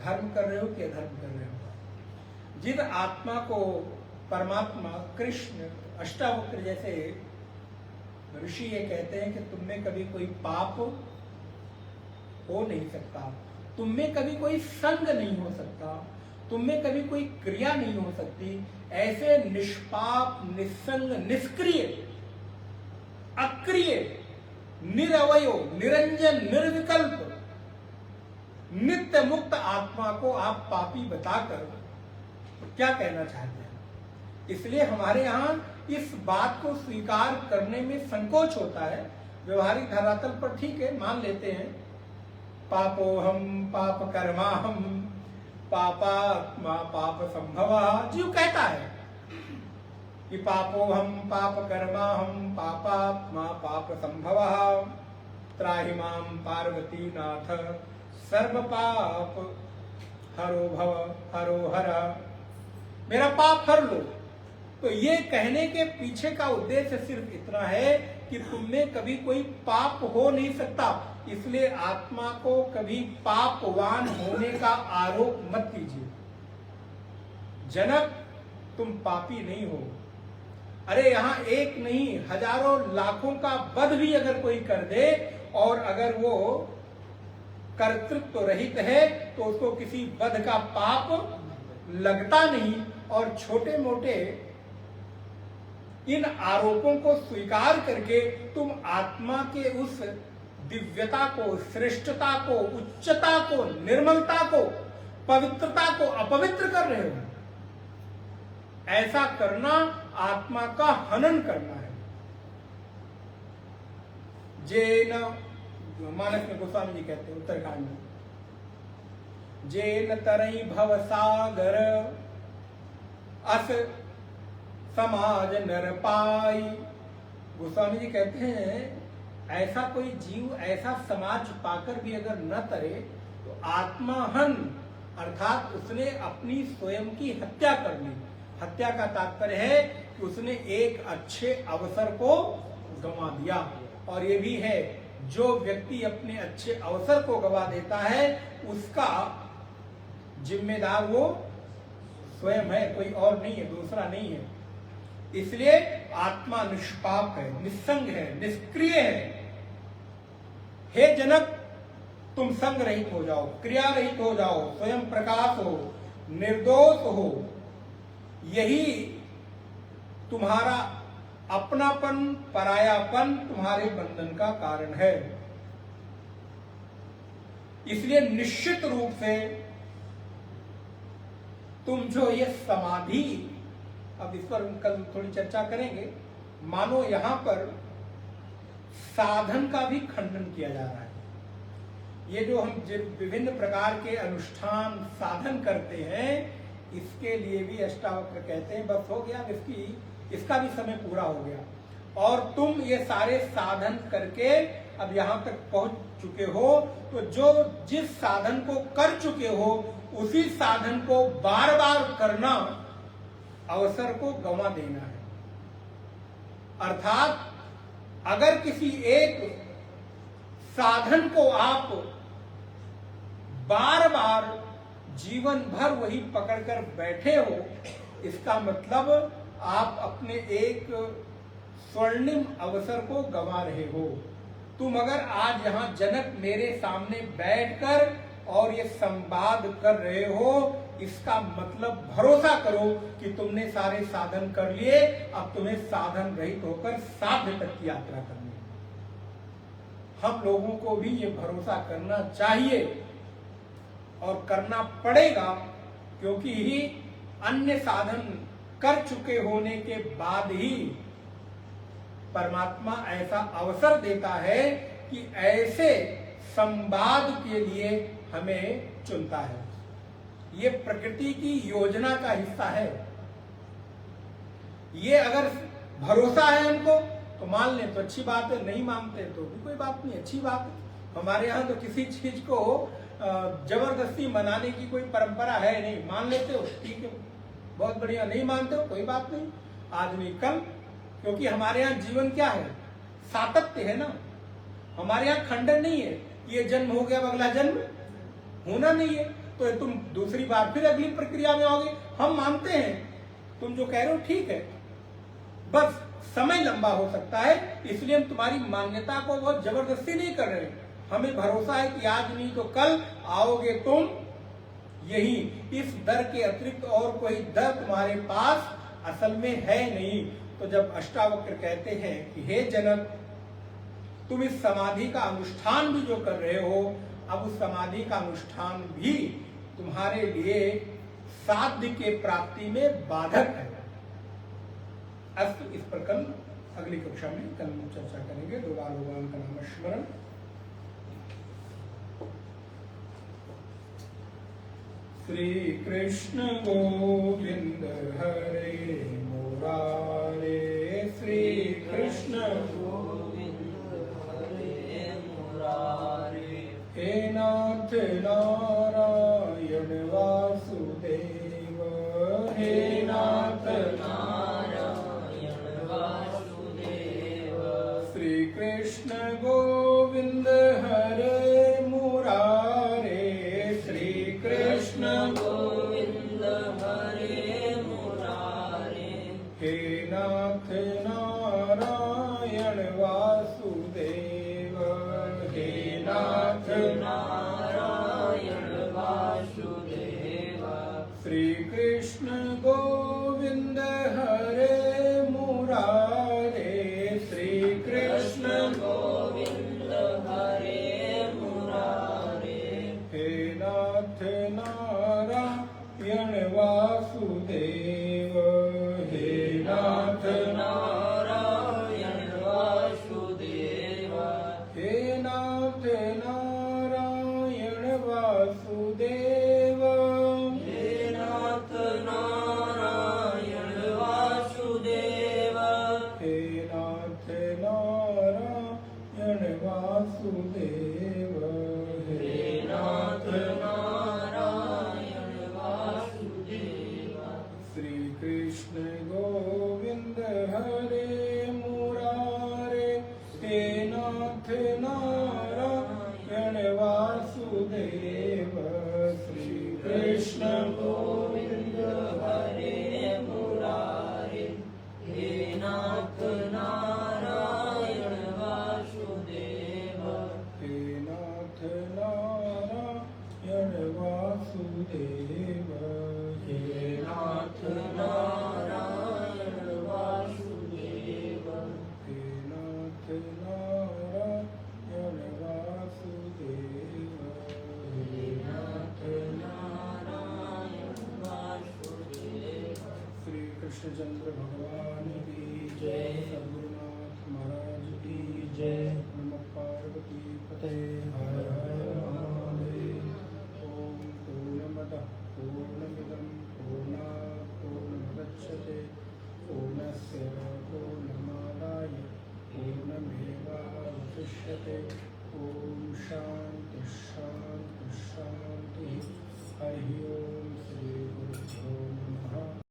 धर्म कर रहे हो कि अधर्म कर रहे हो? जिस आत्मा को परमात्मा, कृष्ण, अष्टावक्र जैसे ऋषि ये कहते हैं कि तुम में कभी कोई पाप हो नहीं सकता, तुम में कभी कोई संग नहीं हो सकता, तुम में कभी कोई क्रिया नहीं हो सकती, ऐसे निष्पाप, निस्संग, निष्क्रिय, अक्रिय, निरवयो, निरंजन, निर्विकल्प, नित्य मुक्त आत्मा को आप पापी बताकर क्या कहना चाहते हैं? इसलिए हमारे यहाँ इस बात को स्वीकार करने में संकोच होता है। व्यवहारिक धरातल पर ठीक है, मान लेते हैं पापोहम पाप कर्माहम पापात्मा पाप संभवः। जीव कहता है कि पापोहम पाप कर्माहम पापात्मा पाप संभवः त्राहि मां पार्वती नाथ सर्व पाप हरो भव हरो हर। मेरा पाप हर लो। तो ये कहने के पीछे का उद्देश्य सिर्फ इतना है कि तुम में कभी कोई पाप हो नहीं सकता, इसलिए आत्मा को कभी पापवान होने का आरोप मत कीजिए। जनक तुम पापी नहीं हो। अरे यहाँ एक नहीं, हजारों लाखों का वध भी अगर कोई कर दे और अगर वो कर्तृत्व रहित है तो उसको किसी वध का पाप लगता नहीं। और छोटे मोटे इन आरोपों को स्वीकार करके तुम आत्मा के उस दिव्यता को, श्रेष्ठता को, उच्चता को, निर्मलता को, पवित्रता को अपवित्र कर रहे हो। ऐसा करना आत्मा का हनन करना है। जेन, मानस में गोस्वामी जी कहते हैं उत्तरकांड में, जेन तरई भव सागर अस समाज नर पाई। गोस्वामी जी कहते हैं ऐसा कोई जीव ऐसा समाज पाकर भी अगर न तरे तो आत्माहन, अर्थात उसने अपनी स्वयं की हत्या कर ली। हत्या का तात्पर्य है कि उसने एक अच्छे अवसर को गंवा दिया। और ये भी है, जो व्यक्ति अपने अच्छे अवसर को गंवा देता है उसका जिम्मेदार वो स्वयं है, कोई और नहीं है, दूसरा नहीं है। इसलिए आत्मा निष्पाप है, निस्संग है, निष्क्रिय है। हे जनक तुम संग रहित हो जाओ, क्रिया रहित हो जाओ, स्वयं प्रकाश हो, निर्दोष हो। यही तुम्हारा अपनापन परायापन तुम्हारे बंधन का कारण है। इसलिए निश्चित रूप से तुम जो ये समाधि, अब इस पर कल थोड़ी चर्चा करेंगे, मानो यहां पर साधन का भी खंडन किया जा रहा है। ये जो हम विभिन्न प्रकार के अनुष्ठान साधन करते हैं, इसके लिए भी अष्टावक्र कहते हैं बस हो गया, इसका भी समय पूरा हो गया और तुम ये सारे साधन करके अब यहां तक पहुंच चुके हो, तो जो जिस साधन को कर चुके हो उसी साधन को बार बार करना अवसर को गंवा देना है। अर्थात अगर किसी एक साधन को आप बार बार जीवन भर वही पकड़कर बैठे हो, इसका मतलब आप अपने एक स्वर्णिम अवसर को गंवा रहे हो। तुम अगर आज यहाँ जनक मेरे सामने बैठकर और ये संवाद कर रहे हो, इसका मतलब भरोसा करो कि तुमने सारे साधन कर लिए, अब तुम्हें साधन रहित होकर साध्य तक की यात्रा करनी है। हम लोगों को भी ये भरोसा करना चाहिए और करना पड़ेगा, क्योंकि ही अन्य साधन कर चुके होने के बाद ही परमात्मा ऐसा अवसर देता है कि ऐसे संवाद के लिए हमें चुनता है। ये प्रकृति की योजना का हिस्सा है। ये अगर भरोसा है हमको तो मान लें तो अच्छी बात है, नहीं मानते तो भी कोई बात नहीं, अच्छी बात है। हमारे यहाँ तो किसी चीज को जबरदस्ती मनाने की कोई परंपरा है नहीं, मान लेते हो ठीक है, बहुत बढ़िया, नहीं मानते हो कोई बात नहीं, आज नहीं कल, क्योंकि हमारे यहाँ जीवन क्या है, सातत्य है ना। हमारे यहाँ खंडन नहीं है, ये जन्म हो गया अगला जन्म होना नहीं है, तो तुम दूसरी बार फिर अगली प्रक्रिया में आओगे। हम मानते हैं, तुम जो कह रहे हो ठीक है, बस समय लंबा हो सकता है, इसलिए हम तुम्हारी मान्यता को बहुत जबरदस्ती नहीं कर रहे। हमें भरोसा है कि आज नहीं तो कल आओगे तुम, यही इस दर के अतिरिक्त और कोई दर तुम्हारे पास असल में है नहीं। तो जब अष्टावक्र कहते हैं कि हे जनक, तुम इस समाधि का अनुष्ठान भी जो कर रहे हो, अब उस समाधि का अनुष्ठान भी तुम्हारे लिए साध्य के प्राप्ति में बाधक है। अस्तु, इस पर कल अगली कक्षा में कल चर्चा करेंगे। दोबारा भगवान का नाम स्मरण। श्री कृष्ण गोविंद हरे मुरारे, श्री कृष्ण गोविंद हरे मुरारे, हे नाथ नारायण वासुदेव, हे नाथ नारायण वासुदेव, श्री कृष्ण गोविंद हरे मुरारे, श्री कृष्ण गोविंद हरे मुरारे, हे नाथ नारायण वासुदेव, हे नाथ नारायण वासुदेव, श्री कृष्ण गोविंद हरे मुरारे, श्री कृष्ण गोविंद हरे मुरारे, हे नाथ नारायण वासुदेव, हे नाथ नारायण वासुदेव, हे नाथ नारायण